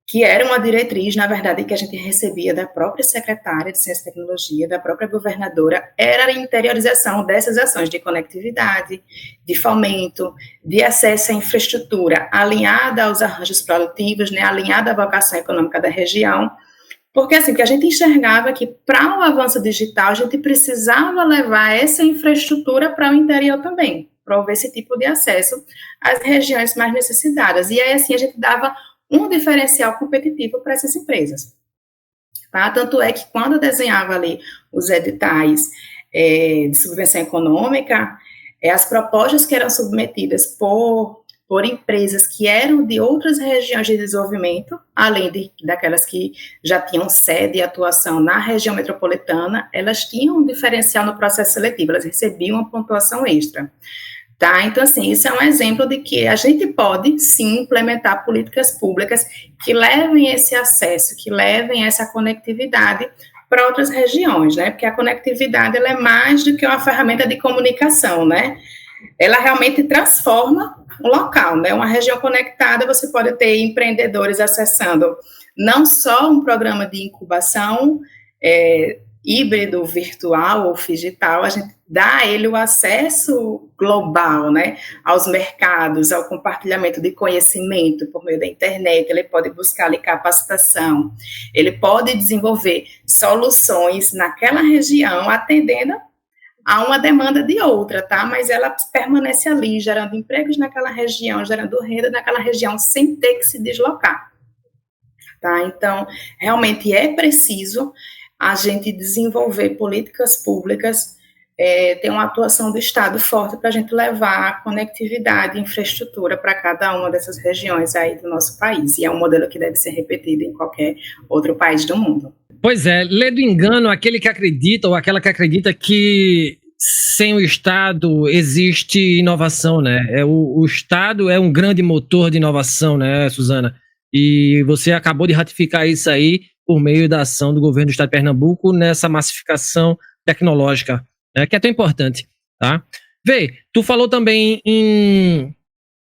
que era uma diretriz, na verdade, que a gente recebia da própria secretária de Ciência e Tecnologia, da própria governadora, era a interiorização dessas ações de conectividade, de fomento, de acesso à infraestrutura, alinhada aos arranjos produtivos, né, alinhada à vocação econômica da região, porque assim, que a gente enxergava que para o avanço digital, a gente precisava levar essa infraestrutura para o interior também, prover esse tipo de acesso às regiões mais necessitadas. E aí, assim, a gente dava um diferencial competitivo para essas empresas. Tá? Tanto é que quando eu desenhava ali os editais de subvenção econômica, as propostas que eram submetidas por empresas que eram de outras regiões de desenvolvimento, além daquelas que já tinham sede e atuação na região metropolitana, elas tinham um diferencial no processo seletivo, elas recebiam uma pontuação extra. Tá? Então, assim, isso é um exemplo de que a gente pode, sim, implementar políticas públicas que levem esse acesso, que levem essa conectividade para outras regiões, né? Porque a conectividade, ela é mais do que uma ferramenta de comunicação, né? Ela realmente transforma o local, né? Uma região conectada, você pode ter empreendedores acessando não só um programa de incubação híbrido, virtual ou digital, a gente dá a ele o acesso global, né, aos mercados, ao compartilhamento de conhecimento por meio da internet, ele pode buscar ali capacitação, ele pode desenvolver soluções naquela região, atendendo a uma demanda de outra, tá? Mas ela permanece ali, gerando empregos naquela região, gerando renda naquela região, sem ter que se deslocar, tá? Então, realmente é preciso a gente desenvolver políticas públicas tem uma atuação do Estado forte para a gente levar conectividade e infraestrutura para cada uma dessas regiões aí do nosso país. E é um modelo que deve ser repetido em qualquer outro país do mundo. Pois é, lê do engano aquele que acredita ou aquela que acredita que sem o Estado existe inovação, né? O Estado é um grande motor de inovação, né, Suzana? E você acabou de ratificar isso aí por meio da ação do governo do Estado de Pernambuco nessa massificação tecnológica, né, que é tão importante, tá? Vê, tu falou também em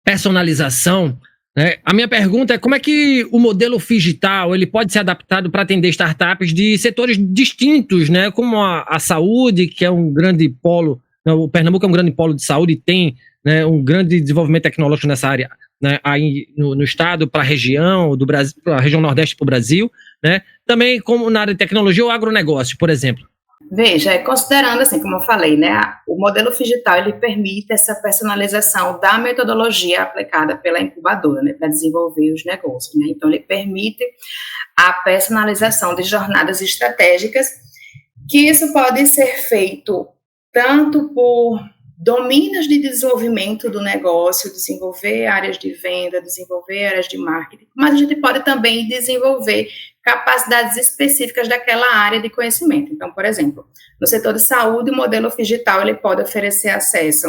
personalização, né? A minha pergunta é como é que o modelo digital ele pode ser adaptado para atender startups de setores distintos, né? Como a saúde, que é um grande polo, né? O Pernambuco é um grande polo de saúde e tem, né, um grande desenvolvimento tecnológico nessa área, né, aí no estado, para a região do Brasil, para a região Nordeste para o Brasil, né? Também como na área de tecnologia ou agronegócio, por exemplo. Veja, considerando, assim, como eu falei, né, o modelo digital, ele permite essa personalização da metodologia aplicada pela incubadora, né, para desenvolver os negócios, né, então ele permite a personalização de jornadas estratégicas, que isso pode ser feito tanto por domínios de desenvolvimento do negócio, desenvolver áreas de venda, desenvolver áreas de marketing, mas a gente pode também desenvolver capacidades específicas daquela área de conhecimento. Então, por exemplo, no setor de saúde, o modelo digital ele pode oferecer acesso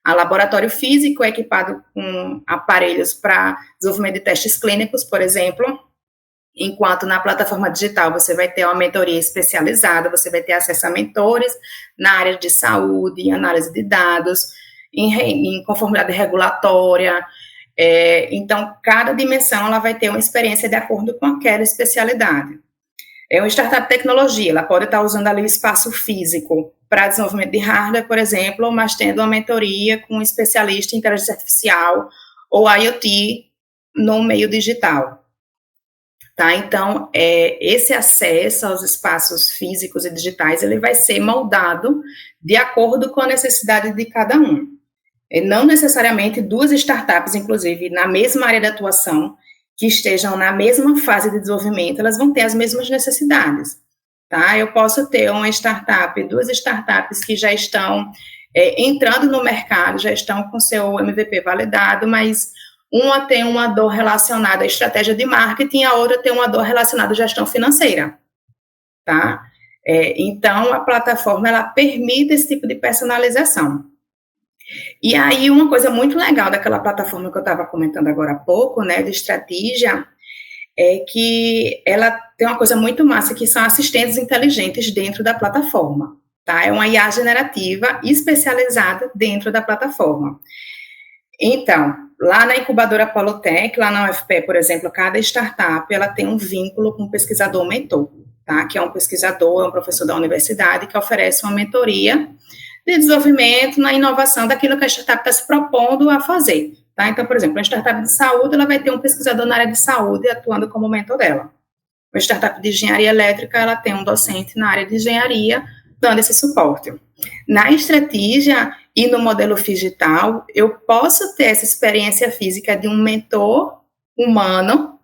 a laboratório físico equipado com aparelhos para desenvolvimento de testes clínicos, por exemplo, enquanto na plataforma digital você vai ter uma mentoria especializada, você vai ter acesso a mentores na área de saúde, em análise de dados, em conformidade regulatória. Então, cada dimensão ela vai ter uma experiência de acordo com aquela especialidade. Uma startup de tecnologia, ela pode estar usando ali o espaço físico para desenvolvimento de hardware, por exemplo, mas tendo uma mentoria com um especialista em inteligência artificial ou IoT no meio digital. Tá? Então, esse acesso aos espaços físicos e digitais, ele vai ser moldado de acordo com a necessidade de cada um. Não necessariamente duas startups, inclusive, na mesma área de atuação, que estejam na mesma fase de desenvolvimento, elas vão ter as mesmas necessidades. Tá? Eu posso ter uma startup, duas startups que já estão entrando no mercado, já estão com seu MVP validado, mas uma tem uma dor relacionada à estratégia de marketing, a outra tem uma dor relacionada à gestão financeira, tá? Então, a plataforma, ela permite esse tipo de personalização. E aí, uma coisa muito legal daquela plataforma que eu estava comentando agora há pouco, né, de estratégia, é que ela tem uma coisa muito massa, que são assistentes inteligentes dentro da plataforma, tá? É uma IA generativa especializada dentro da plataforma. Então, lá na incubadora Polotech, lá na UFPE, por exemplo, cada startup ela tem um vínculo com um pesquisador mentor, tá? Que é um pesquisador, é um professor da universidade que oferece uma mentoria de desenvolvimento na inovação daquilo que a startup está se propondo a fazer, tá? Então, por exemplo, uma startup de saúde, ela vai ter um pesquisador na área de saúde atuando como mentor dela. Uma startup de engenharia elétrica, ela tem um docente na área de engenharia dando esse suporte. Na estratégia e no modelo digital, eu posso ter essa experiência física de um mentor humano,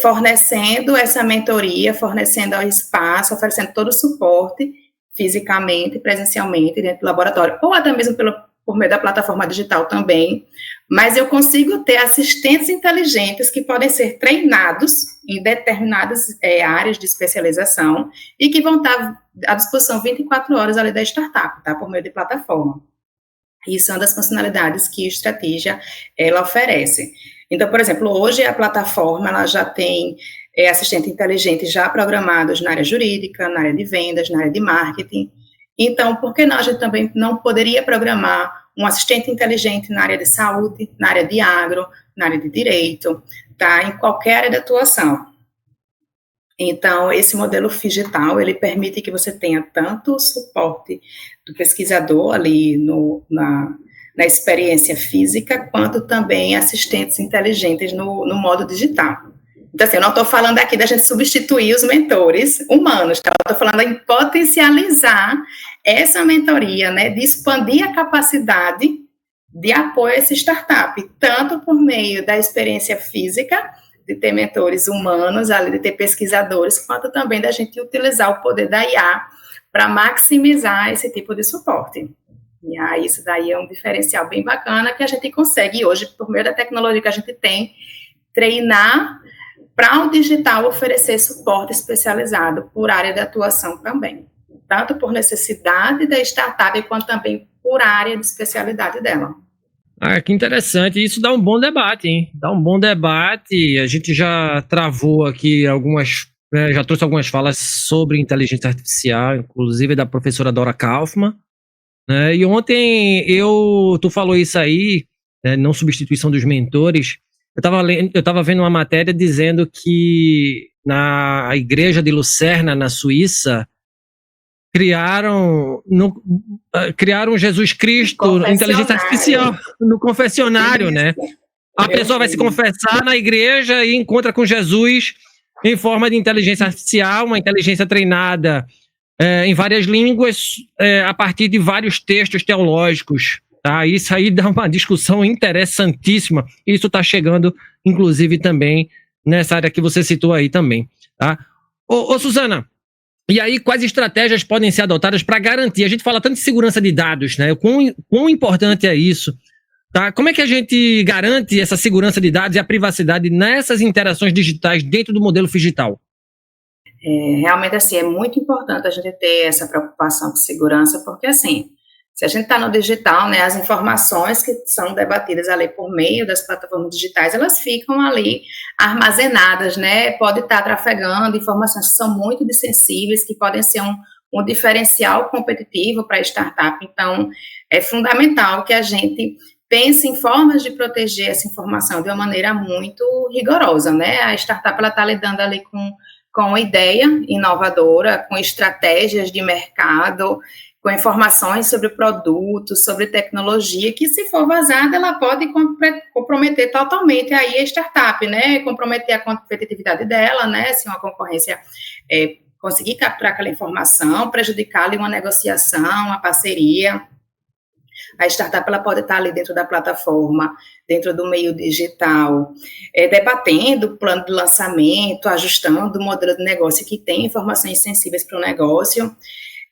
fornecendo essa mentoria, fornecendo o espaço, oferecendo todo o suporte, fisicamente, presencialmente, dentro do laboratório, ou até mesmo por meio da plataforma digital também, mas eu consigo ter assistentes inteligentes que podem ser treinados em determinadas áreas de especialização e que vão estar à disposição 24 horas ali da startup, tá? Por meio de plataforma. E são das funcionalidades que a estratégia ela oferece. Então, por exemplo, hoje a plataforma ela já tem assistentes inteligentes já programados na área jurídica, na área de vendas, na área de marketing. Então, por que não, a gente também não poderia programar um assistente inteligente na área de saúde, na área de agro, na área de direito, tá? Em qualquer área de atuação. Então, esse modelo digital, ele permite que você tenha tanto o suporte do pesquisador ali na experiência física, quanto também assistentes inteligentes no modo digital. Então, assim, eu não estou falando aqui da gente substituir os mentores humanos, tá? Eu estou falando em potencializar essa mentoria, né, de expandir a capacidade de apoio a essa startup, tanto por meio da experiência física, de ter mentores humanos, além de ter pesquisadores, quanto também da gente utilizar o poder da IA para maximizar esse tipo de suporte. E aí, isso daí é um diferencial bem bacana que a gente consegue hoje, por meio da tecnologia que a gente tem, treinar para o digital oferecer suporte especializado por área de atuação também, tanto por necessidade da startup, quanto também por área de especialidade dela. Que interessante. Isso dá um bom debate, hein? Dá um bom debate. A gente já travou aqui já trouxe algumas falas sobre inteligência artificial, inclusive da professora Dora Kaufmann, né? E ontem tu falou isso aí, não substituição dos mentores. Eu estava vendo uma matéria dizendo que na igreja de Lucerna, na Suíça, criaram Jesus Cristo, inteligência artificial, no confessionário, né? A pessoa vai se confessar na igreja e encontra com Jesus em forma de inteligência artificial, uma inteligência treinada em várias línguas, a partir de vários textos teológicos. Tá? Isso aí dá uma discussão interessantíssima. Isso está chegando, inclusive, também nessa área que você citou aí também. Tá? Ô, Suzana, e aí quais estratégias podem ser adotadas para garantir? A gente fala tanto de segurança de dados, né? Quão importante é isso? Tá? Como é que a gente garante essa segurança de dados e a privacidade nessas interações digitais dentro do modelo digital? Realmente, assim, é muito importante a gente ter essa preocupação com segurança, porque, assim, se a gente está no digital, né, as informações que são debatidas ali por meio das plataformas digitais, elas ficam ali armazenadas, né, pode estar trafegando informações que são muito sensíveis, que podem ser um diferencial competitivo para a startup. Então, é fundamental que a gente pense em formas de proteger essa informação de uma maneira muito rigorosa, né? A startup, ela está lidando ali com uma ideia inovadora, com estratégias de mercado, com informações sobre produtos, sobre tecnologia, que se for vazada, ela pode comprometer totalmente aí a startup, né? Comprometer a competitividade dela, né? Se uma concorrência conseguir capturar aquela informação, prejudicar ali uma negociação, uma parceria. A startup, ela pode estar ali dentro da plataforma, dentro do meio digital, debatendo o plano de lançamento, ajustando o modelo de negócio que tem informações sensíveis para o negócio.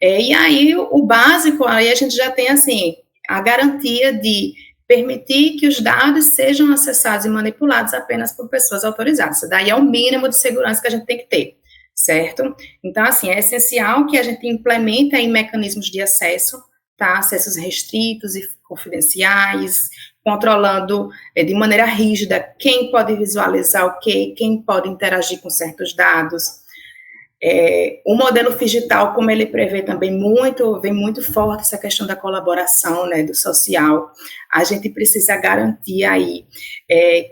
E aí, o básico, aí a gente já tem, assim, a garantia de permitir que os dados sejam acessados e manipulados apenas por pessoas autorizadas. Isso daí é o mínimo de segurança que a gente tem que ter, certo? Então, assim, é essencial que a gente implemente aí mecanismos de acesso, tá? Acessos restritos e confidenciais, controlando de maneira rígida quem pode visualizar o quê, quem pode interagir com certos dados. O modelo digital, como ele prevê também vem muito forte essa questão da colaboração, né, do social. A gente precisa garantir aí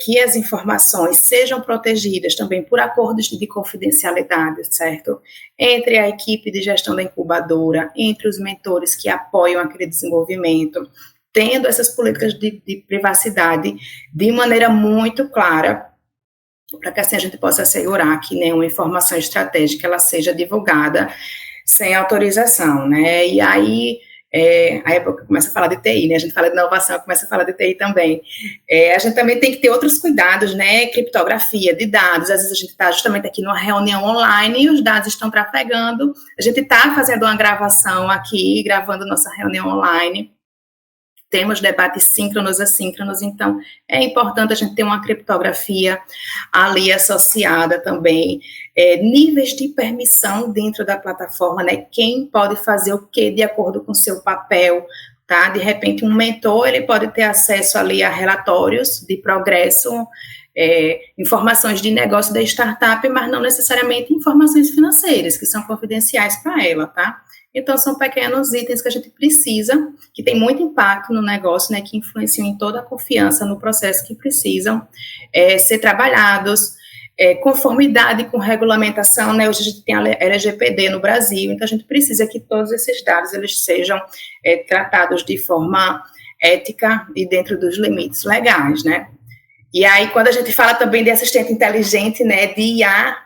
que as informações sejam protegidas também por acordos de confidencialidade, certo? Entre a equipe de gestão da incubadora, entre os mentores que apoiam aquele desenvolvimento, tendo essas políticas de privacidade de maneira muito clara, para que assim a gente possa assegurar que nenhuma informação estratégica ela seja divulgada sem autorização, né? E aí começa a falar de TI, né? A gente fala de inovação, começa a falar de TI também. A gente também tem que ter outros cuidados, né? Criptografia de dados. Às vezes a gente está justamente aqui numa reunião online e os dados estão trafegando. A gente está fazendo uma gravação aqui, gravando nossa reunião online. Temos debates síncronos e assíncronos, então é importante a gente ter uma criptografia ali associada também, níveis de permissão dentro da plataforma, né? Quem pode fazer o que de acordo com o seu papel, tá? De repente, um mentor, ele pode ter acesso ali a relatórios de progresso, informações de negócio da startup, mas não necessariamente informações financeiras, que são confidenciais para ela, tá? Então, são pequenos itens que a gente precisa, que tem muito impacto no negócio, né, que influenciam em toda a confiança no processo, que precisam ser trabalhados, conformidade com regulamentação, né, hoje a gente tem a LGPD no Brasil, então a gente precisa que todos esses dados eles sejam tratados de forma ética e dentro dos limites legais, né. E aí, quando a gente fala também de assistente inteligente, né, de IA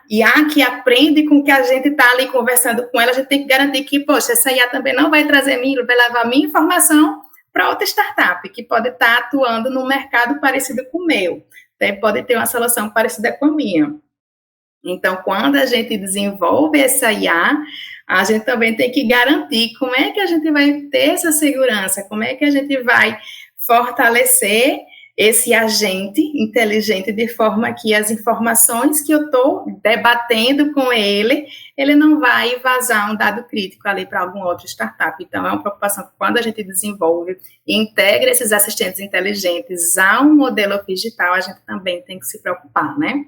que aprende com que a gente está ali conversando com ela, a gente tem que garantir que, poxa, essa IA também não vai vai levar minha informação para outra startup, que pode estar atuando num mercado parecido com o meu, né, pode ter uma solução parecida com a minha. Então, quando a gente desenvolve essa IA, a gente também tem que garantir como é que a gente vai ter essa segurança, como é que a gente vai fortalecer esse agente inteligente de forma que as informações que eu estou debatendo com ele não vai vazar um dado crítico ali para alguma outra startup. Então, é uma preocupação que quando a gente desenvolve e integra esses assistentes inteligentes a um modelo digital, a gente também tem que se preocupar, né?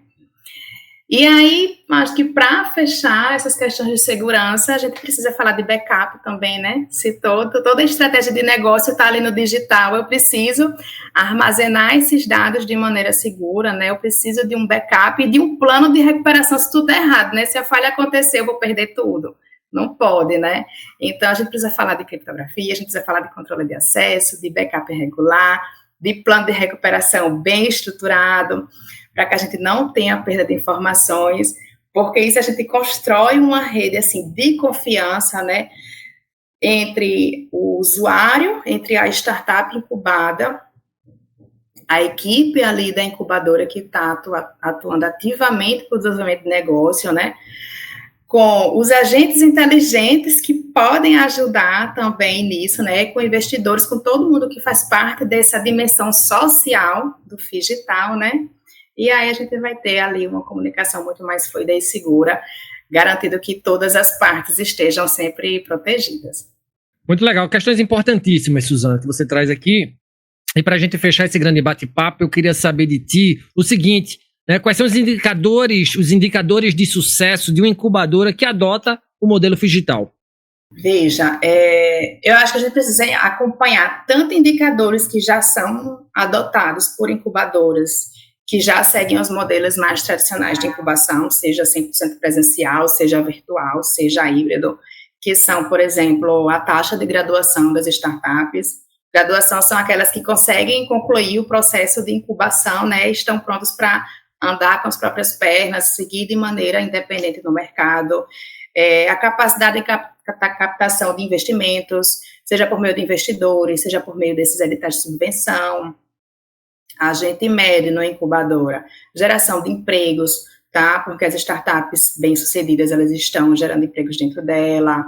E aí, acho que para fechar essas questões de segurança, a gente precisa falar de backup também, né? Se toda a estratégia de negócio está ali no digital, eu preciso armazenar esses dados de maneira segura, né? Eu preciso de um backup e de um plano de recuperação se tudo der errado, né? Se a falha acontecer, eu vou perder tudo. Não pode, né? Então, a gente precisa falar de criptografia, a gente precisa falar de controle de acesso, de backup regular, de plano de recuperação bem estruturado, para que a gente não tenha perda de informações, porque isso a gente constrói uma rede, assim, de confiança, né, entre o usuário, entre a startup incubada, a equipe ali da incubadora que está atuando ativamente para o desenvolvimento de negócio, né, com os agentes inteligentes que podem ajudar também nisso, né, com investidores, com todo mundo que faz parte dessa dimensão social do digital, né, e aí a gente vai ter ali uma comunicação muito mais fluida e segura, garantindo que todas as partes estejam sempre protegidas. Muito legal. Questões importantíssimas, Suzana, que você traz aqui. E para a gente fechar esse grande bate-papo, eu queria saber de ti o seguinte, né, quais são os indicadores de sucesso de uma incubadora que adota o modelo digital? Veja, eu acho que a gente precisa acompanhar tanto indicadores que já são adotados por incubadoras, que já seguem os modelos mais tradicionais de incubação, seja 100% presencial, seja virtual, seja híbrido, que são, por exemplo, a taxa de graduação das startups. Graduação são aquelas que conseguem concluir o processo de incubação, né, estão prontos para andar com as próprias pernas, seguir de maneira independente no mercado. A capacidade de captação de investimentos, seja por meio de investidores, seja por meio desses editais de subvenção. A gente mede na incubadora geração de empregos, tá? Porque as startups bem-sucedidas, elas estão gerando empregos dentro dela.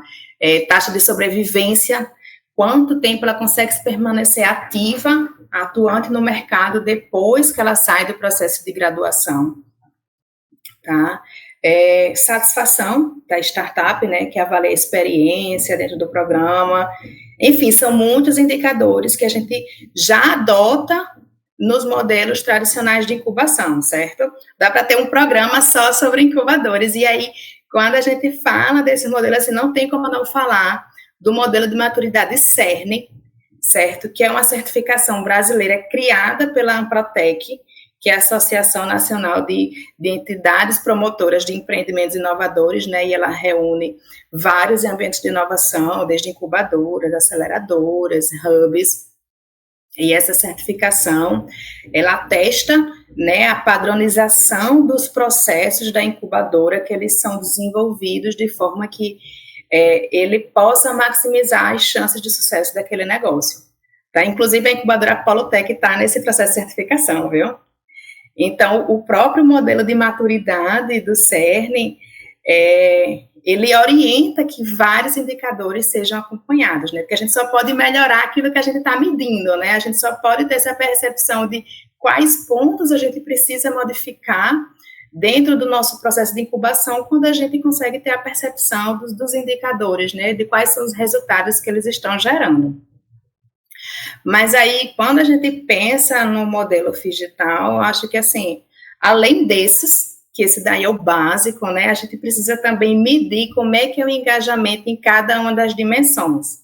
Taxa de sobrevivência, quanto tempo ela consegue permanecer ativa, atuante no mercado depois que ela sai do processo de graduação, tá? Satisfação da startup, né, que avalia a experiência dentro do programa. Enfim, são muitos indicadores que a gente já adota nos modelos tradicionais de incubação, certo? Dá para ter um programa só sobre incubadores, e aí, quando a gente fala desse modelo, assim, não tem como não falar do modelo de maturidade CERN, certo? Que é uma certificação brasileira criada pela Amprotec, que é a Associação Nacional de Entidades Promotoras de Empreendimentos Inovadores, né? E ela reúne vários ambientes de inovação, desde incubadoras, aceleradoras, hubs. E essa certificação, ela atesta, né, a padronização dos processos da incubadora, que eles são desenvolvidos de forma que ele possa maximizar as chances de sucesso daquele negócio. Tá? Inclusive, a incubadora Polotec está nesse processo de certificação, viu? Então, o próprio modelo de maturidade do CERN, ele orienta que vários indicadores sejam acompanhados, né? Porque a gente só pode melhorar aquilo que a gente está medindo, né? A gente só pode ter essa percepção de quais pontos a gente precisa modificar dentro do nosso processo de incubação quando a gente consegue ter a percepção dos indicadores, né? De quais são os resultados que eles estão gerando. Mas aí, quando a gente pensa no modelo digital, acho que, assim, além desses, que esse daí é o básico, né? A gente precisa também medir como é que é o engajamento em cada uma das dimensões,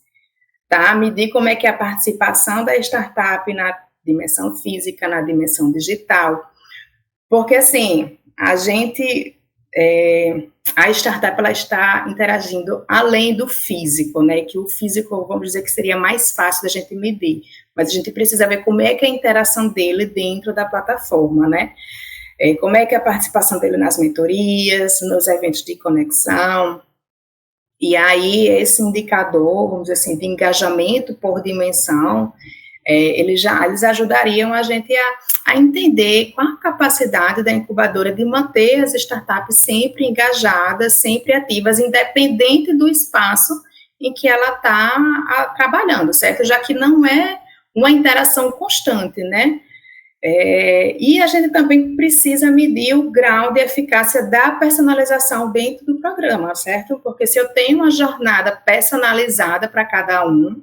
tá? Medir como é que é a participação da startup na dimensão física, na dimensão digital, porque, assim, a startup, ela está interagindo além do físico, né? Que o físico, vamos dizer que seria mais fácil da gente medir, mas a gente precisa ver como é que é a interação dele dentro da plataforma, né? Como é que é a participação dele nas mentorias, nos eventos de conexão, e aí esse indicador, vamos dizer assim, de engajamento por dimensão, eles ajudariam a gente a entender qual a capacidade da incubadora de manter as startups sempre engajadas, sempre ativas, independente do espaço em que ela está trabalhando, certo? Já que não é uma interação constante, né? E a gente também precisa medir o grau de eficácia da personalização dentro do programa, certo? Porque se eu tenho uma jornada personalizada para cada um,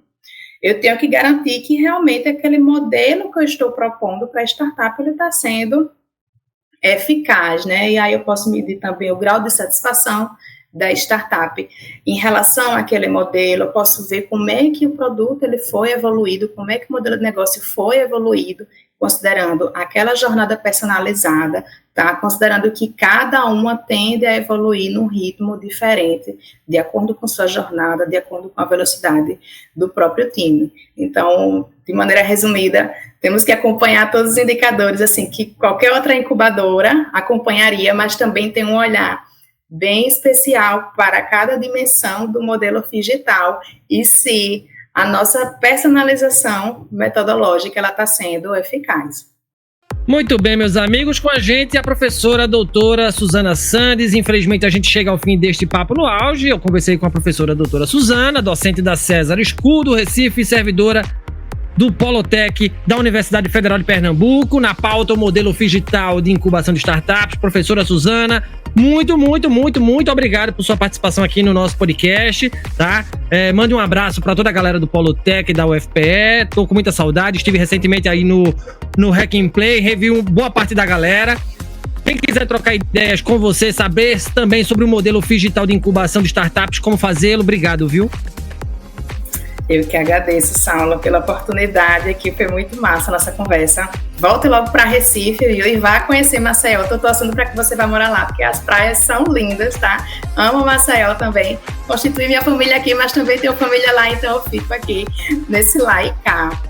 eu tenho que garantir que realmente aquele modelo que eu estou propondo para a startup ele está sendo eficaz, né? E aí eu posso medir também o grau de satisfação da startup em relação àquele modelo, eu posso ver como é que o produto ele foi evoluído, como é que o modelo de negócio foi evoluído, considerando aquela jornada personalizada, tá? Considerando que cada uma tende a evoluir num ritmo diferente, de acordo com sua jornada, de acordo com a velocidade do próprio time. Então, de maneira resumida, temos que acompanhar todos os indicadores, assim, que qualquer outra incubadora acompanharia, mas também tem um olhar bem especial para cada dimensão do modelo digital e se a nossa personalização metodológica ela está sendo eficaz. Muito bem, meus amigos, com a gente a professora doutora Suzana Sandes. Infelizmente a gente chega ao fim deste Papo no Auge. Eu conversei com a professora doutora Suzana, docente da César School do Recife, servidora do Polotec da Universidade Federal de Pernambuco. Na pauta, o modelo digital de incubação de startups. Professora Suzana, muito obrigado por sua participação aqui no nosso podcast, tá? Mande um abraço para toda a galera do Polotec e da UFPE. Tô com muita saudade. Estive recentemente aí no Hack and Play, revi boa parte da galera. Quem quiser trocar ideias com você, saber também sobre o modelo digital de incubação de startups, como fazê-lo, obrigado, viu? Eu que agradeço, Saulo, pela oportunidade aqui, foi muito massa a nossa conversa. Volte logo para Recife, viu? E vá conhecer Maceió. Estou torcendo para que você vá morar lá, porque as praias são lindas, tá? Amo Maceió também. Constituí minha família aqui, mas também tenho família lá, então eu fico aqui nesse lá e cá.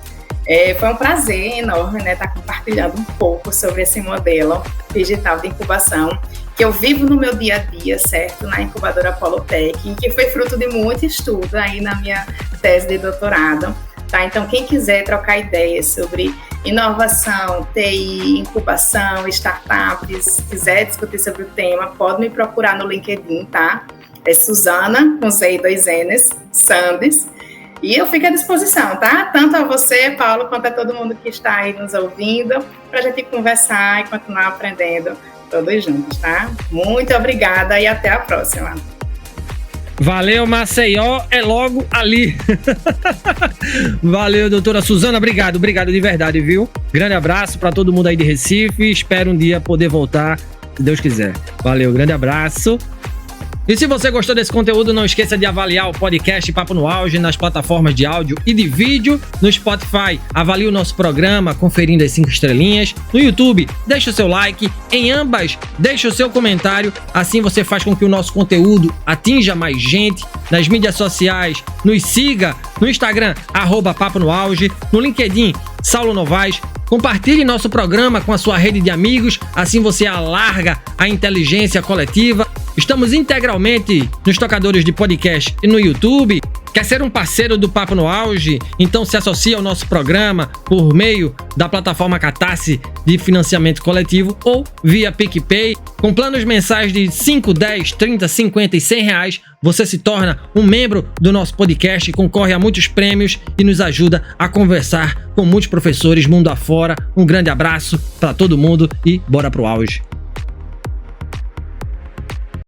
Foi um prazer enorme, né, estar compartilhando um pouco sobre esse modelo digital de incubação que eu vivo no meu dia a dia, certo, na incubadora Polotec, que foi fruto de muito estudo aí na minha tese de doutorado, tá? Então, quem quiser trocar ideias sobre inovação, TI, incubação, startups, quiser discutir sobre o tema, pode me procurar no LinkedIn, tá? É Suzana, com Z e 2 N's, Sandes, e eu fico à disposição, tá? Tanto a você, Paulo, quanto a todo mundo que está aí nos ouvindo, para a gente conversar e continuar aprendendo todos juntos, tá? Muito obrigada e até a próxima. Valeu, Maceió, é logo ali. Valeu, doutora Suzana, obrigado de verdade, viu? Grande abraço para todo mundo aí de Recife, espero um dia poder voltar, se Deus quiser. Valeu, grande abraço. E se você gostou desse conteúdo, não esqueça de avaliar o podcast Papo no Auge nas plataformas de áudio e de vídeo. No Spotify, avalie o nosso programa conferindo as 5 estrelinhas. No YouTube, deixa o seu like. Em ambas, deixa o seu comentário. Assim você faz com que o nosso conteúdo atinja mais gente. Nas mídias sociais, nos siga no Instagram, @Papo no Auge. No LinkedIn, Saulo Novaes. Compartilhe nosso programa com a sua rede de amigos. Assim você alarga a inteligência coletiva. Estamos integralmente nos tocadores de podcast e no YouTube. Quer ser um parceiro do Papo no Auge? Então se associe ao nosso programa por meio da plataforma Catarse de financiamento coletivo ou via PicPay. Com planos mensais de 5, 10, 30, 50 e 100 reais, você se torna um membro do nosso podcast, concorre a muitos prêmios e nos ajuda a conversar com muitos professores mundo afora. Um grande abraço para todo mundo e bora pro auge.